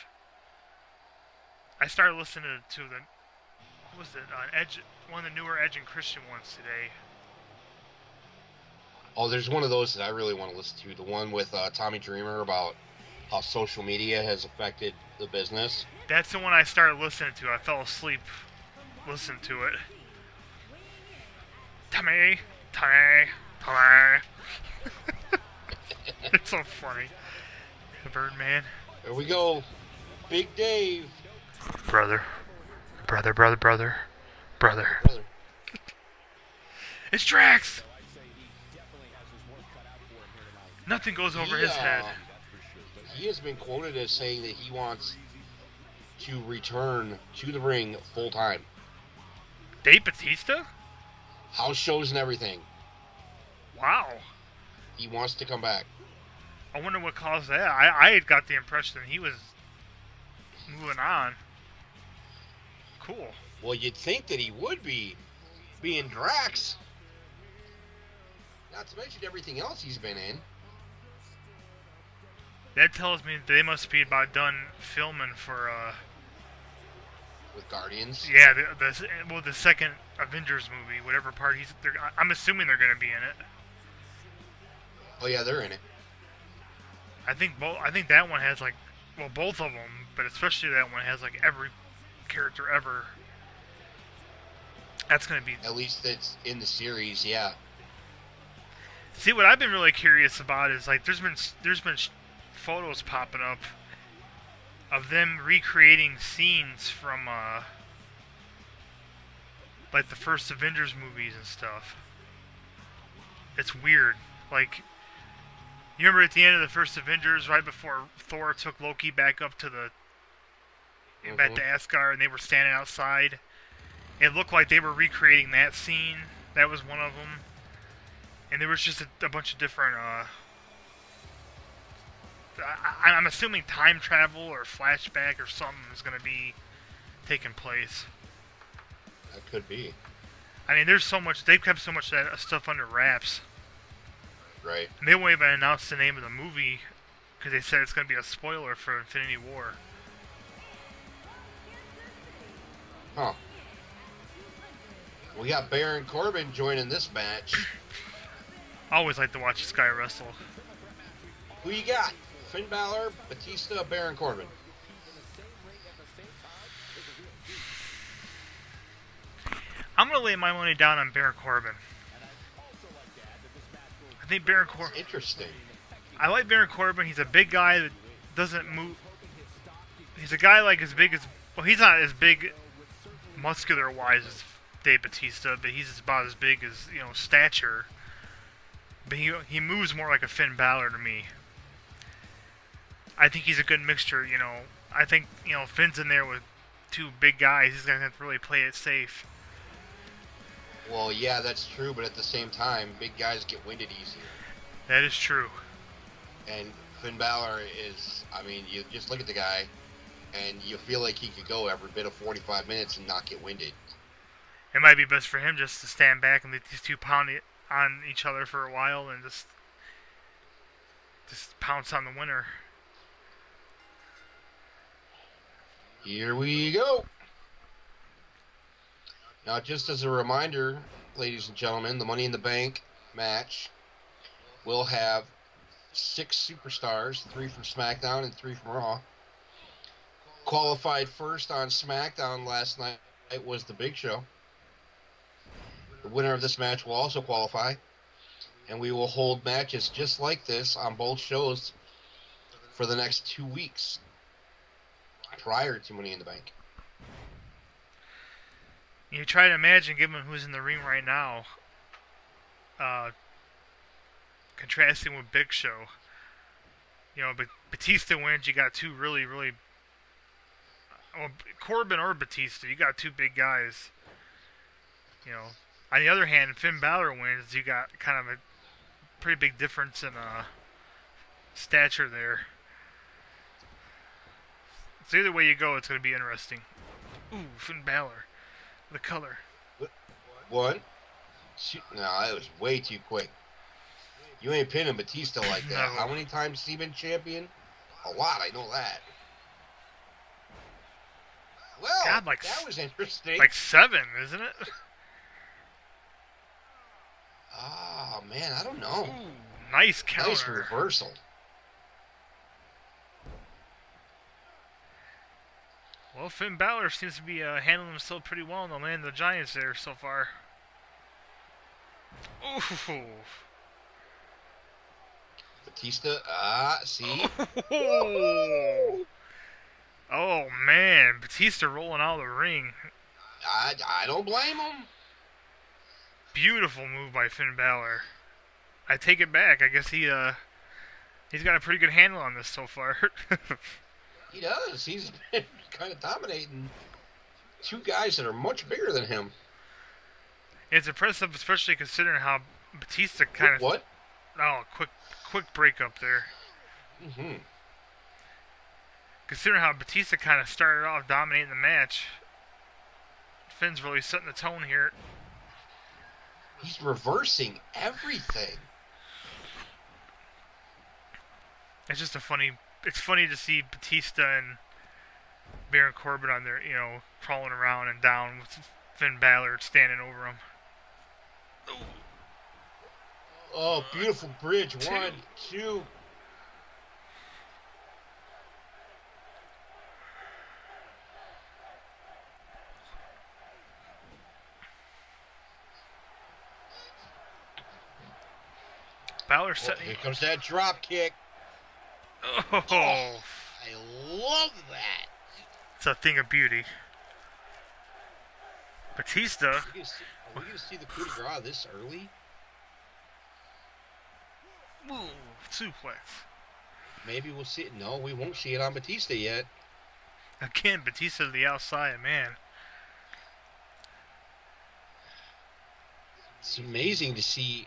I started listening to the, what was it, Edge, one of the newer Edge and Christian ones today. Oh, there's one of those that I really want to listen to. The one with Tommy Dreamer about how social media has affected the business. That's the one I started listening to. I fell asleep listening to it. Tommy. It's so funny. The Birdman. There we go. Big Dave. Brother. It's Drax! Nothing goes over his head. He has been quoted as saying that he wants to return to the ring full time. Dave Bautista? House shows and everything. Wow. He wants to come back. I wonder what caused that. I had got the impression that he was moving on. Cool. Well, you'd think that he would be, being Drax. Not to mention everything else he's been in. That tells me they must be about done filming for, With Guardians. yeah, the second Avengers movie, whatever part I'm assuming they're going to be in it. Oh yeah, they're in it. I think that one has like, well, both of them, but especially that one has like every character ever. That's going to be... At least it's in the series, yeah. See, what I've been really curious about is like there's been photos popping up of them recreating scenes from like the first Avengers movies and stuff. It's weird. Like, you remember at the end of the first Avengers, right before Thor took Loki back up to back to Asgard, and they were standing outside. It looked like they were recreating that scene. That was one of them. And there was just a bunch of different, I'm assuming time travel or flashback or something is going to be taking place. That could be. I mean, there's so much, they've kept so much of that stuff under wraps. Right. And they won't even announce the name of the movie because they said it's going to be a spoiler for Infinity War. Huh. We got Baron Corbin joining this match. I always like to watch this guy wrestle. Who you got? Finn Balor, Batista, Baron Corbin. I'm going to lay my money down on Baron Corbin. I think Baron Corbin... Interesting. I like Baron Corbin. He's a big guy that doesn't move... He's a guy like as big as... Well, he's not as big muscular-wise as Dave Batista, but he's about as big as, stature. But he moves more like a Finn Balor to me. I think he's a good mixture, I think, Finn's in there with two big guys. He's going to have to really play it safe. Well, yeah, that's true, but at the same time, big guys get winded easier. That is true. And Finn Balor is, I mean, you just look at the guy, and you feel like he could go every bit of 45 minutes and not get winded. It might be best for him just to stand back and let these two pound on each other for a while and just pounce on the winner. Here we go. Now, just as a reminder, ladies and gentlemen, the Money in the Bank match will have 6 superstars, 3 from SmackDown and 3 from Raw. Qualified first on SmackDown last night was The Big Show. The winner of this match will also qualify, and we will hold matches just like this on both shows for the next 2 weeks prior to Money in the Bank. You try to imagine, given who's in the ring right now, contrasting with Big Show. But Batista wins. You got two really, really... Well, Corbin or Batista, you got two big guys. On the other hand, Finn Balor wins. You got kind of a pretty big difference in stature there. So either way you go, it's going to be interesting. Ooh, Finn Balor. The color. 1, 2... No, that was way too quick. You ain't pinning Batista like that. No. How many times has he been champion? A lot, I know that. Well, God, that was interesting. Like 7, isn't it? Oh, man, I don't know. Ooh, nice counter. Nice reversal. Well, Finn Balor seems to be handling himself pretty well in the land of the Giants there so far. Ooh. Batista, see? Oh, man. Batista rolling out of the ring. I don't blame him. Beautiful move by Finn Balor. I take it back. I guess he's got a pretty good handle on this so far. He does. He's been kind of dominating 2 guys that are much bigger than him. It's impressive, especially considering how Batista kind of... What? Oh, quick breakup there. Mm-hmm. Considering how Batista kind of started off dominating the match, Finn's really setting the tone here. He's reversing everything. It's just it's funny to see Batista and Baron Corbin on there, crawling around and down with Finn Balor standing over him. Oh, beautiful bridge. 1, 2. Balor Here comes that drop kick. Oh, I love that. It's a thing of beauty. Batista. Are we going to see the coup de grace this early? Ooh, suplex. Maybe we'll see it. No, we won't see it on Batista yet. Again, Batista to the outside, man. It's amazing to see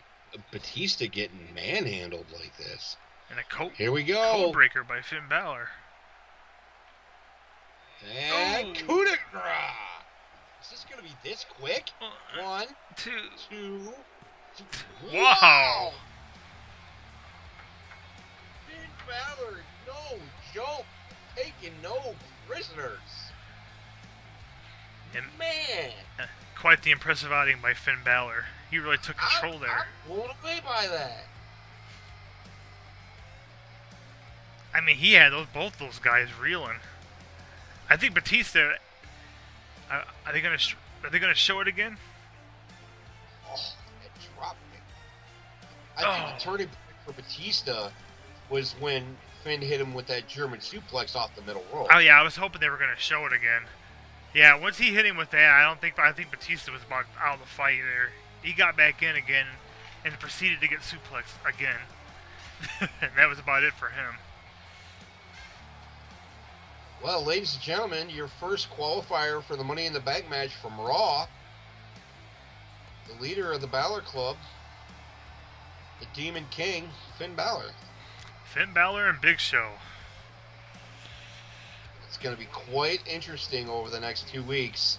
Batista getting manhandled like this. And a Here we go. Code breaker by Finn Balor. And coup de grace. Is this going to be this quick? 1, 2. 2. Wow. Finn Balor, no joke. Taking no prisoners. And man. Quite the impressive outing by Finn Balor. He really took control there. I'm blown away by that. I mean, he had both those guys reeling. I think Batista. Are they gonna show it again? Oh, that drop kick. I think the turning point for Batista was when Finn hit him with that German suplex off the middle rope. Oh yeah, I was hoping they were gonna show it again. Yeah, once he hit him with that, I think Batista was about out of the fight there. He got back in again and proceeded to get suplexed again. And that was about it for him. Well, ladies and gentlemen, your first qualifier for the Money in the Bank match from Raw. The leader of the Balor Club, the Demon King, Finn Balor. Finn Balor and Big Show. It's going to be quite interesting over the next 2 weeks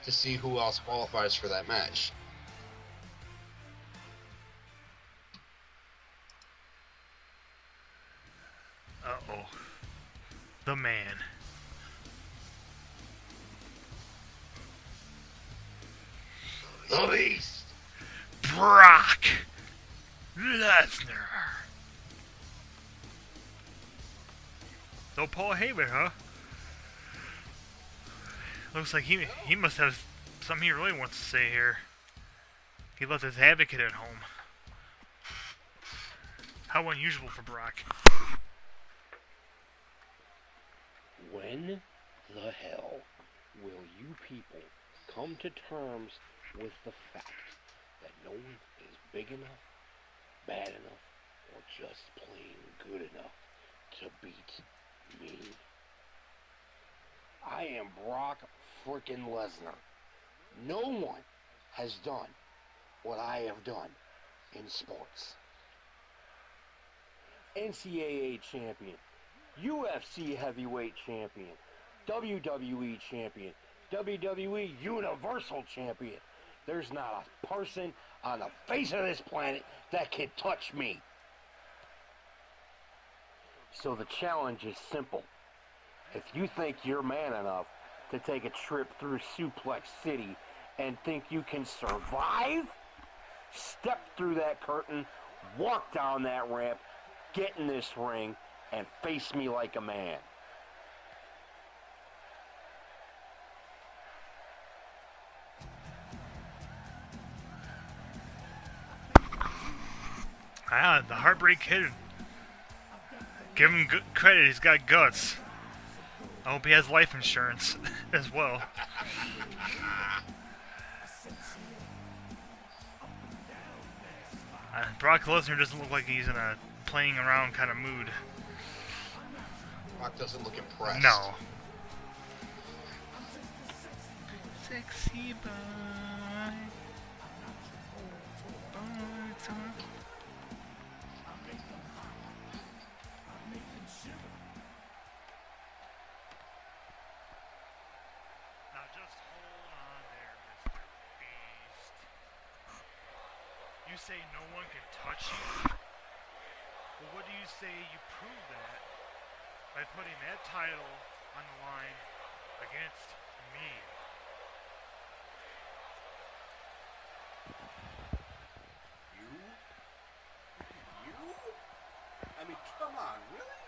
to see who else qualifies for that match. Uh-oh. The man. The Beast. Brock Lesnar. No Paul Heyman, huh? Looks like he must have something he really wants to say here. He left his advocate at home. How unusual for Brock. When the hell will you people come to terms with the fact that no one is big enough, bad enough, or just plain good enough to beat me? I am Brock frickin' Lesnar. No one has done what I have done in sports. NCAA champion, UFC heavyweight champion, WWE champion, WWE Universal champion. There's not a person on the face of this planet that can touch me. So the challenge is simple. If you think you're man enough to take a trip through Suplex City and think you can survive, step through that curtain, walk down that ramp, get in this ring, and face me like a man. Ah, the Heartbreak Kid. Give him good credit, he's got guts. I hope he has life insurance as well. Brock Lesnar doesn't look like he's in a playing around kind of mood. Brock doesn't look impressed. No. Sexy boy. Now just hold on there, Mr. Beast. say no one can touch you? Well, what do you say you prove that by putting that title on the line against me? You? I mean, come on, really?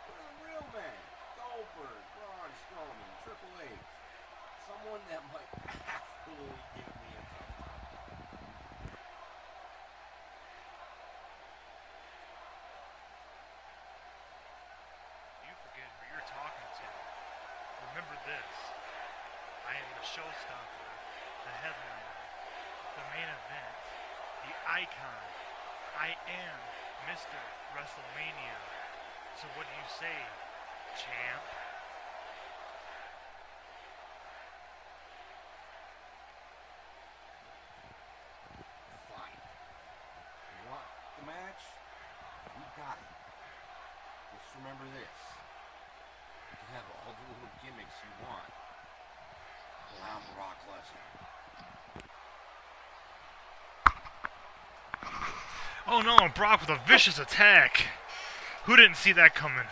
What a real man. Goldberg, Braun Strowman, Triple H. Someone that might actually give me a tough time. You forget who you're talking to. Remember this. I am the showstopper, the headliner, the main event, the icon. I am Mr. WrestleMania. So what do you say, champ? Fine. You want the match? You got it. Just remember this. You can have all the little gimmicks you want. But I'm Brock Lesnar. Oh no, Brock with a vicious attack. Who didn't see that coming?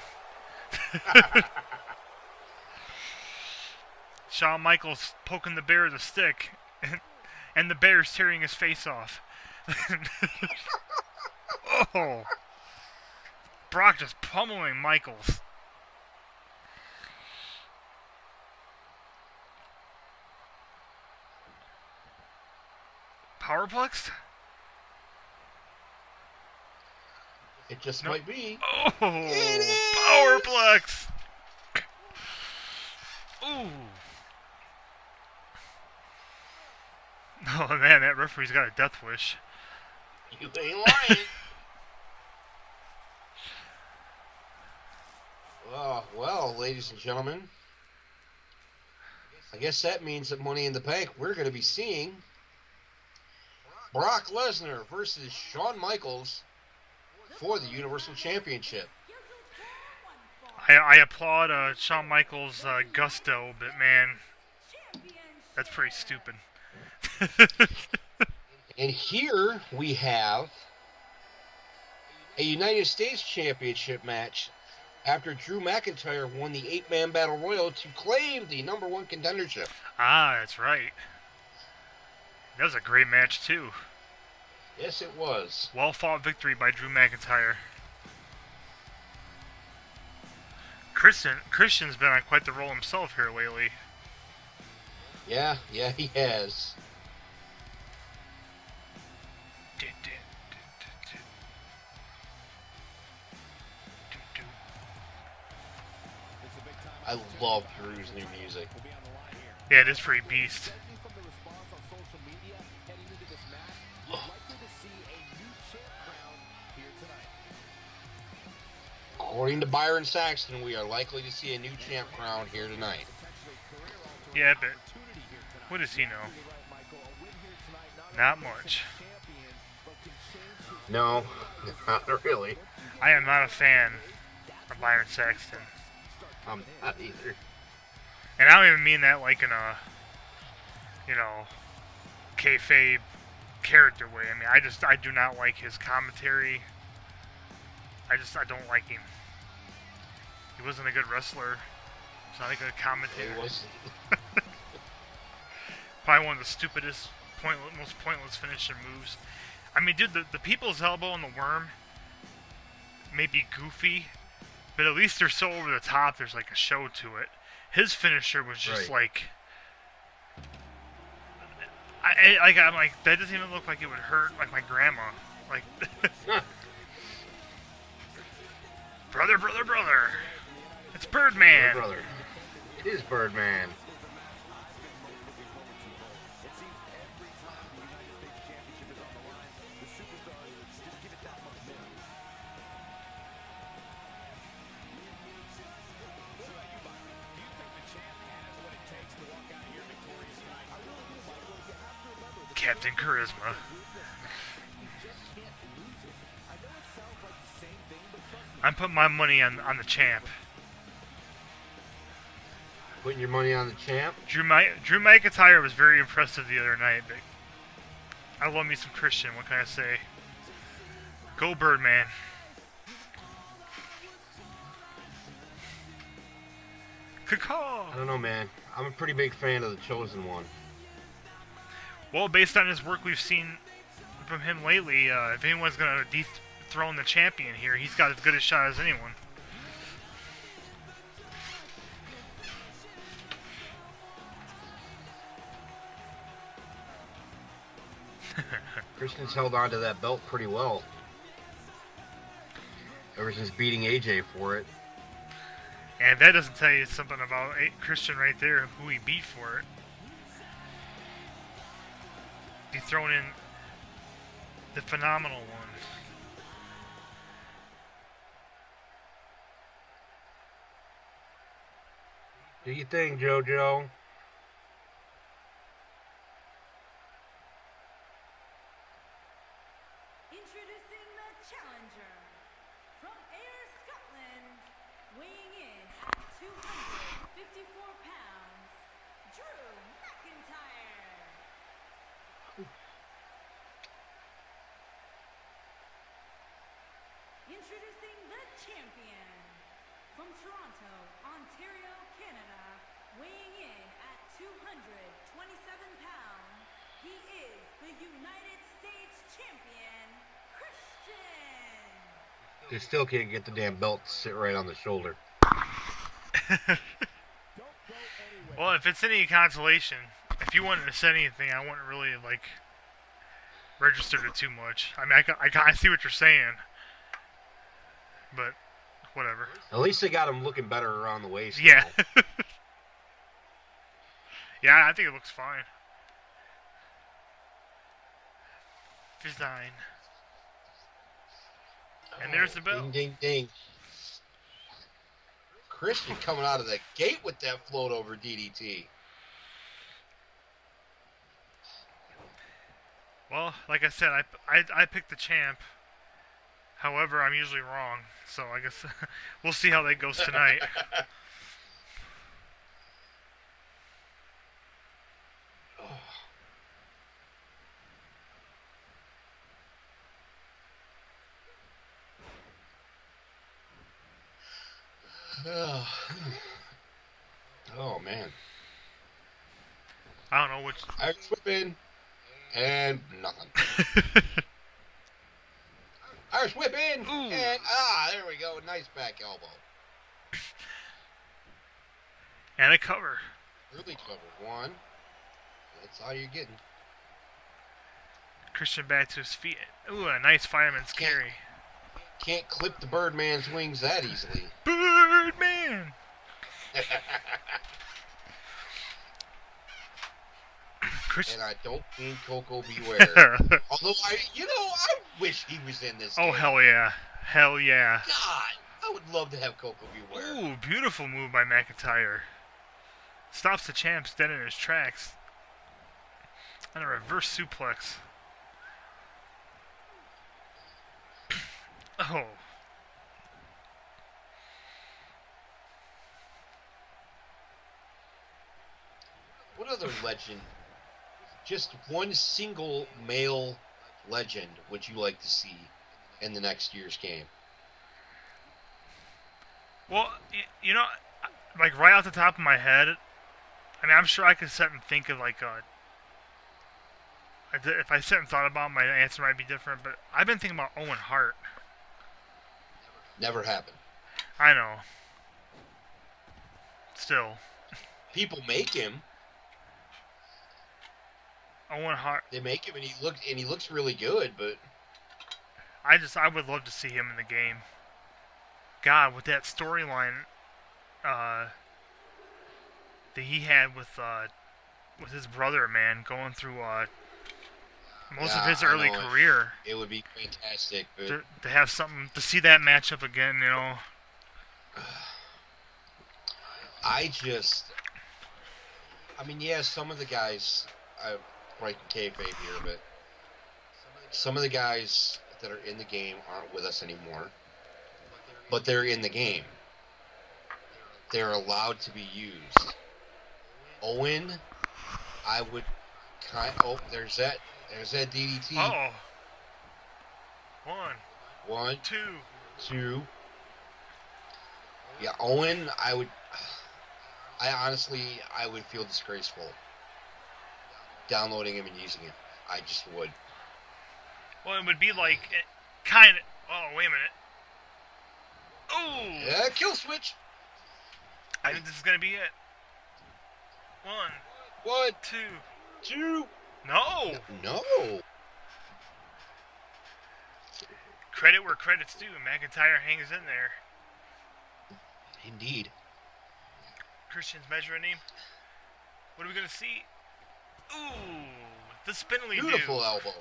Shawn Michaels poking the bear with a stick, and the bear's tearing his face off. Oh, Brock just pummeling Michaels. Powerplex? It just might be. Oh, Powerplex! Ooh. Oh man, that referee's got a death wish. You ain't lying. Oh, well, ladies and gentlemen, I guess that means that Money in the Bank, we're going to be seeing Brock Lesnar versus Shawn Michaels for the Universal Championship. I applaud Shawn Michaels' gusto, but man, that's pretty stupid. And here we have a United States Championship match after Drew McIntyre won the 8-man Battle Royal to claim the #1 contendership. Ah, that's right. That was a great match, too. Yes, it was. Well-fought victory by Drew McIntyre. Christian's been on quite the roll himself here lately. Yeah, he has. I love Drew's new music. Yeah, it is pretty beast. According to Byron Saxton, we are likely to see a new champ crowned here tonight. Yeah, but what does he know? Not much. No, not really. I am not a fan of Byron Saxton. I'm not either. And I don't even mean that like in a, kayfabe character way. I mean, I do not like his commentary. I don't like him. He wasn't a good wrestler. He's not a good commentator. It was. Probably one of the stupidest, most pointless finishing moves. I mean, dude, the people's elbow and the worm may be goofy, but at least they're so over the top. There's like a show to it. His finisher was just like, I'm like, that doesn't even look like it would hurt like my grandma. Like, brother. It's Birdman. Brother. It is Birdman. Captain Charisma. I'm putting my money on the champ. Putting your money on the champ? Drew McIntyre was very impressive the other night, but I love me some Christian. What can I say? Go Birdman. Caw. I don't know, man. I'm a pretty big fan of the Chosen One. Well, based on his work we've seen from him lately, if anyone's going to dethrone the champion here, he's got as good a shot as anyone. Christian's held on to that belt pretty well. Ever since beating AJ for it. And that doesn't tell you something about Christian right there, who he beat for it. Dethroning the phenomenal one. Do you think, JoJo? Introducing the challenger from Ayr, Scotland, weighing in at 254 pounds, Drew McIntyre. Introducing the champion from Toronto, Ontario, Canada, weighing in at 227 pounds, he is the United States champion, Christian. They still can't get the damn belt to sit right on the shoulder. Well, if it's any consolation, if you wanted to say anything, I wouldn't really, like, register it too much. I mean, I see what you're saying. But, whatever. At least they got him looking better around the waist. Yeah. Yeah, I think it looks fine. Design. And there's the bell. Ding, ding, ding. Christian coming out of the gate with that float over DDT. Well, like I said, I picked the champ. However, I'm usually wrong, so I guess we'll see how that goes tonight. Oh, man. I don't know which. Irish whip in, and nothing. Irish whip in, Ooh. and there we go. Nice back elbow. And a cover. Early cover. One. That's all you're getting. Christian back to his feet. Ooh, a nice fireman's carry. Can't clip the Birdman's wings that easily. Birdman! Christian. And I don't mean Coco Beware. Although I wish he was in this game. Oh, hell yeah. Hell yeah. God, I would love to have Coco Beware. Ooh, beautiful move by McIntyre. Stops the champ dead in his tracks. And a reverse suplex. Oh. What other legend, just one single male legend, would you like to see in the next year's game? Well, you know, like right off the top of my head, I mean, I'm sure I could sit and think of like if I sit and thought about it, my answer might be different, but I've been thinking about Owen Hart. Never happened. I know. Still. People make him. Owen Hart. They make him, and he looks really good. But I would love to see him in the game. God, with that storyline that he had with his brother, man, going through most of his early career. It would be fantastic. But To have something, to see that matchup again, you know. I mean, yeah, some of the guys, breaking kayfabe here, but some of the guys that are in the game aren't with us anymore. But they're in the game. They're allowed to be used. Owen, I would there's that. There's that DDT. Oh. 1, 1, 2. 2. Yeah, Owen, I would feel disgraceful downloading him and using him. I just would. Well, it would be like, kind of. Oh, wait a minute. Oh! Yeah, kill switch. I think this is going to be it. 1, 1, 2. 2. No! No. Credit where credit's due. McIntyre hangs in there. Indeed. Christian's measuring him. What are we going to see? Ooh! The spindly do. Beautiful elbow.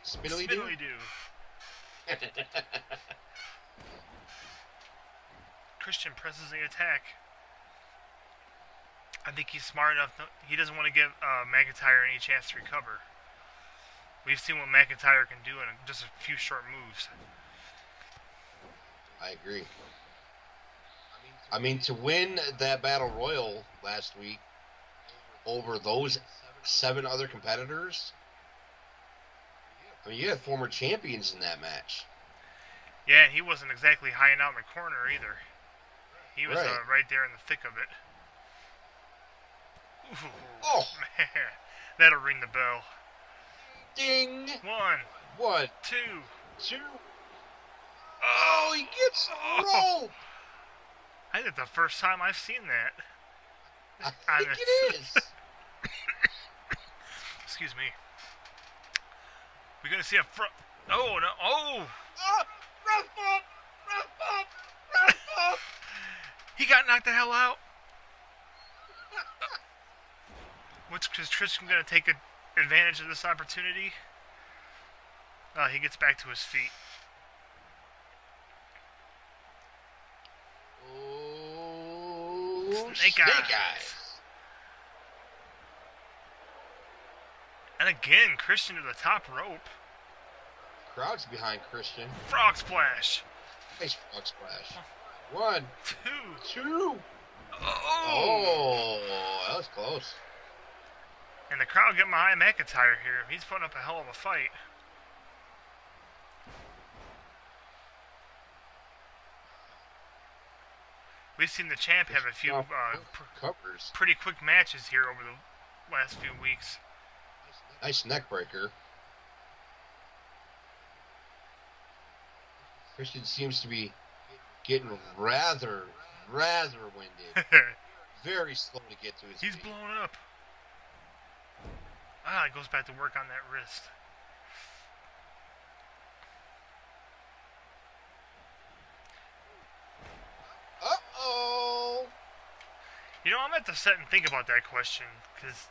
Spindly do. do. Christian presses the attack. I think he's smart enough. He doesn't want to give McIntyre any chance to recover. We've seen what McIntyre can do in just a few short moves. I agree. I mean, to win that Battle Royal last week over those 7 other competitors, I mean, you had former champions in that match. Yeah, and he wasn't exactly hiding out in the corner either. He was Right. right there in the thick of it. Ooh, Oh. man. That'll ring the bell. Ding! 1, 1, 2. 2. Oh, he gets rolled! I think that's the first time I've seen that. I think it is. Excuse me. We're gonna see a front. Oh no! Oh! Oh, rough bump! Rough bump! Rough bump! He got knocked the hell out. What's Tristan gonna take advantage of this opportunity? He gets back to his feet. Oh, Snake eyes. And again, Christian to the top rope. Crowd's behind Christian. Frog splash. Nice frog splash. 1, 2. 2. Oh! Oh, that was close. And the crowd getting behind McIntyre here. He's putting up a hell of a fight. We've seen the champ have a few covers. pretty quick matches here over the last few weeks. Nice neck breaker. Christian seems to be getting rather winded. Very slow to get to his He's feet. blown up. He goes back to work on that wrist. Uh-oh! You know, I'm going to have to sit and think about that question, because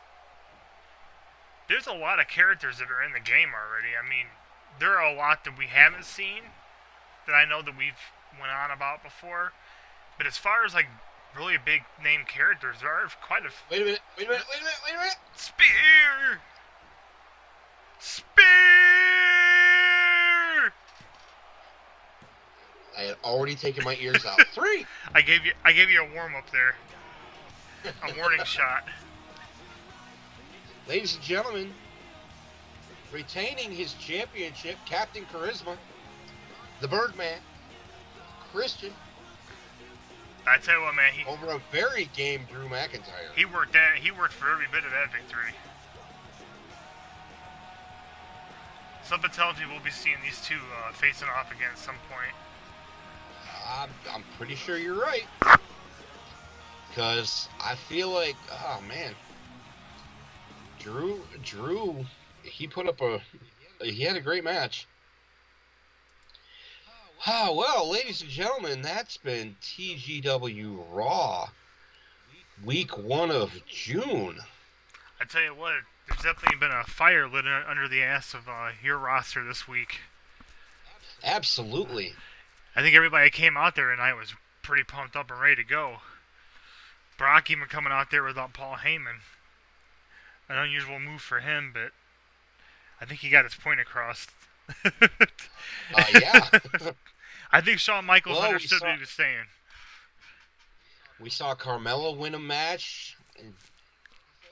there's a lot of characters that are in the game already. I mean, there are a lot that we haven't seen that I know that we've went on about before. But as far as, like, really big name characters, there are quite a few. Wait a minute. Spear! Spear! I had already taken my ears out. 3! I gave you a warm up there. A warning shot. Ladies and gentlemen, retaining his championship, Captain Charisma, the Birdman, Christian, I tell you what, man, over a very game Drew McIntyre. he worked for every bit of that victory. Something tells me we'll be seeing these two facing off again at some point. I'm pretty sure you're right. Because I feel like, oh man, Drew, he had a great match. Oh, well, ladies and gentlemen, that's been TGW RAW, week 1 of June. I tell you what, there's definitely been a fire lit under the ass of your roster this week. Absolutely. I think everybody that came out there tonight was pretty pumped up and ready to go. Brock even coming out there without Paul Heyman. An unusual move for him, but I think he got his point across. Yeah. I think Shawn Michaels understood what he was saying. We saw Carmella win a match. And,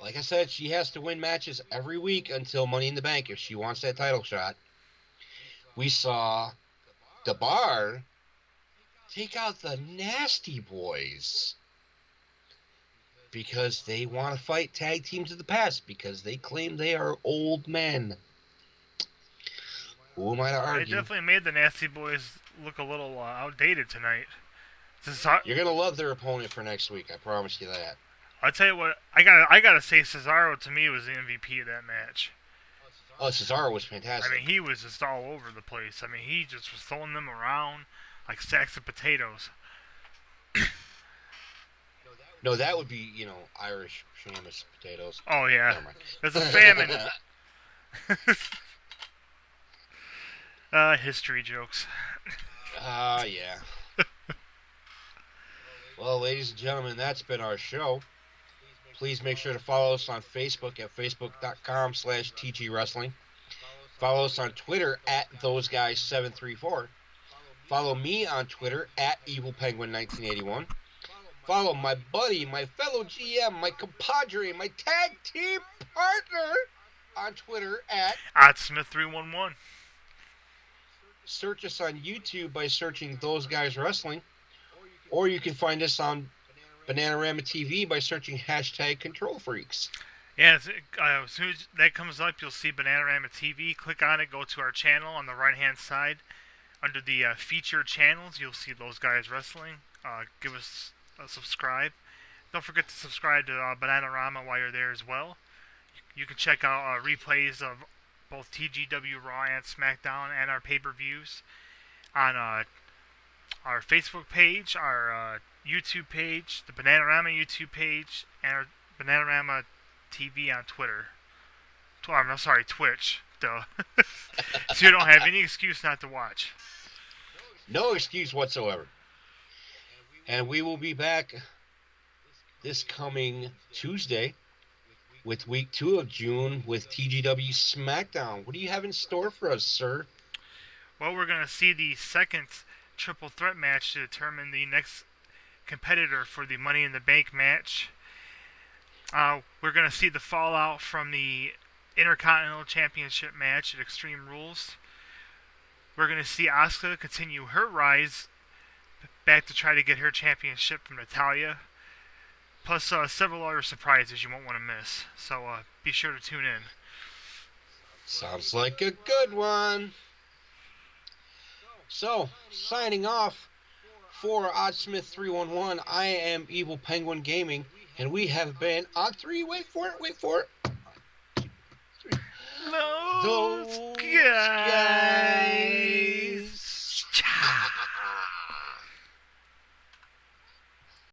like I said, she has to win matches every week until Money in the Bank if she wants that title shot. We saw the Bar take out the Nasty Boys because they want to fight tag teams of the past because they claim they are old men. Who am I to They argue? definitely made the Nasty Boys look a little outdated tonight. You're gonna love their opponent for next week. I promise you that. I'll tell you what, I gotta say, Cesaro to me was the MVP of that match. Oh, Cesaro was I fantastic. mean, he was just all over the place. I mean, he just was throwing them around like sacks of potatoes. No, that would be, Irish Seamus potatoes. Oh yeah, Never mind. there's a famine. History jokes. Yeah. Well, ladies and gentlemen, that's been our show. Please make sure to follow us on Facebook at facebook.com/TGWrestling. Follow us on Twitter at ThoseGuys734. Follow me on Twitter at EvilPenguin1981. Follow my buddy, my fellow GM, my compadre, my tag team partner on Twitter at OddSmith311. Search us on YouTube by searching Those Guys Wrestling. Or you can find us on BananaRoMa TV by searching #ControlFreaks. Yeah, as soon as that comes up, you'll see BananaRoMa TV. Click on it, go to our channel on the right-hand side. Under the featured channels, you'll see Those Guys Wrestling. Give us a subscribe. Don't forget to subscribe to BananaRoMa while you're there as well. You can check out replays of both TGW RAW and SmackDown and our pay-per-views on our Facebook page, our YouTube page, the BananaRoMa YouTube page, and our BananaRoMa TV on Twitter. I'm sorry, Twitch. Duh. So you don't have any excuse not to watch. No excuse whatsoever. And we will be back this coming Tuesday with week 2 of June with TGW SmackDown. What do you have in store for us, sir? Well, we're going to see the second triple threat match to determine the next competitor for the Money in the Bank match. We're going to see the fallout from the Intercontinental Championship match at Extreme Rules. We're going to see Asuka continue her rise back to try to get her championship from Natalya. Plus several other surprises you won't want to miss. So be sure to tune in. Sounds like a good one. So, signing off for OddSmith311, I am Evil Penguin Gaming, and we have been on 3. Wait for it. Those guys.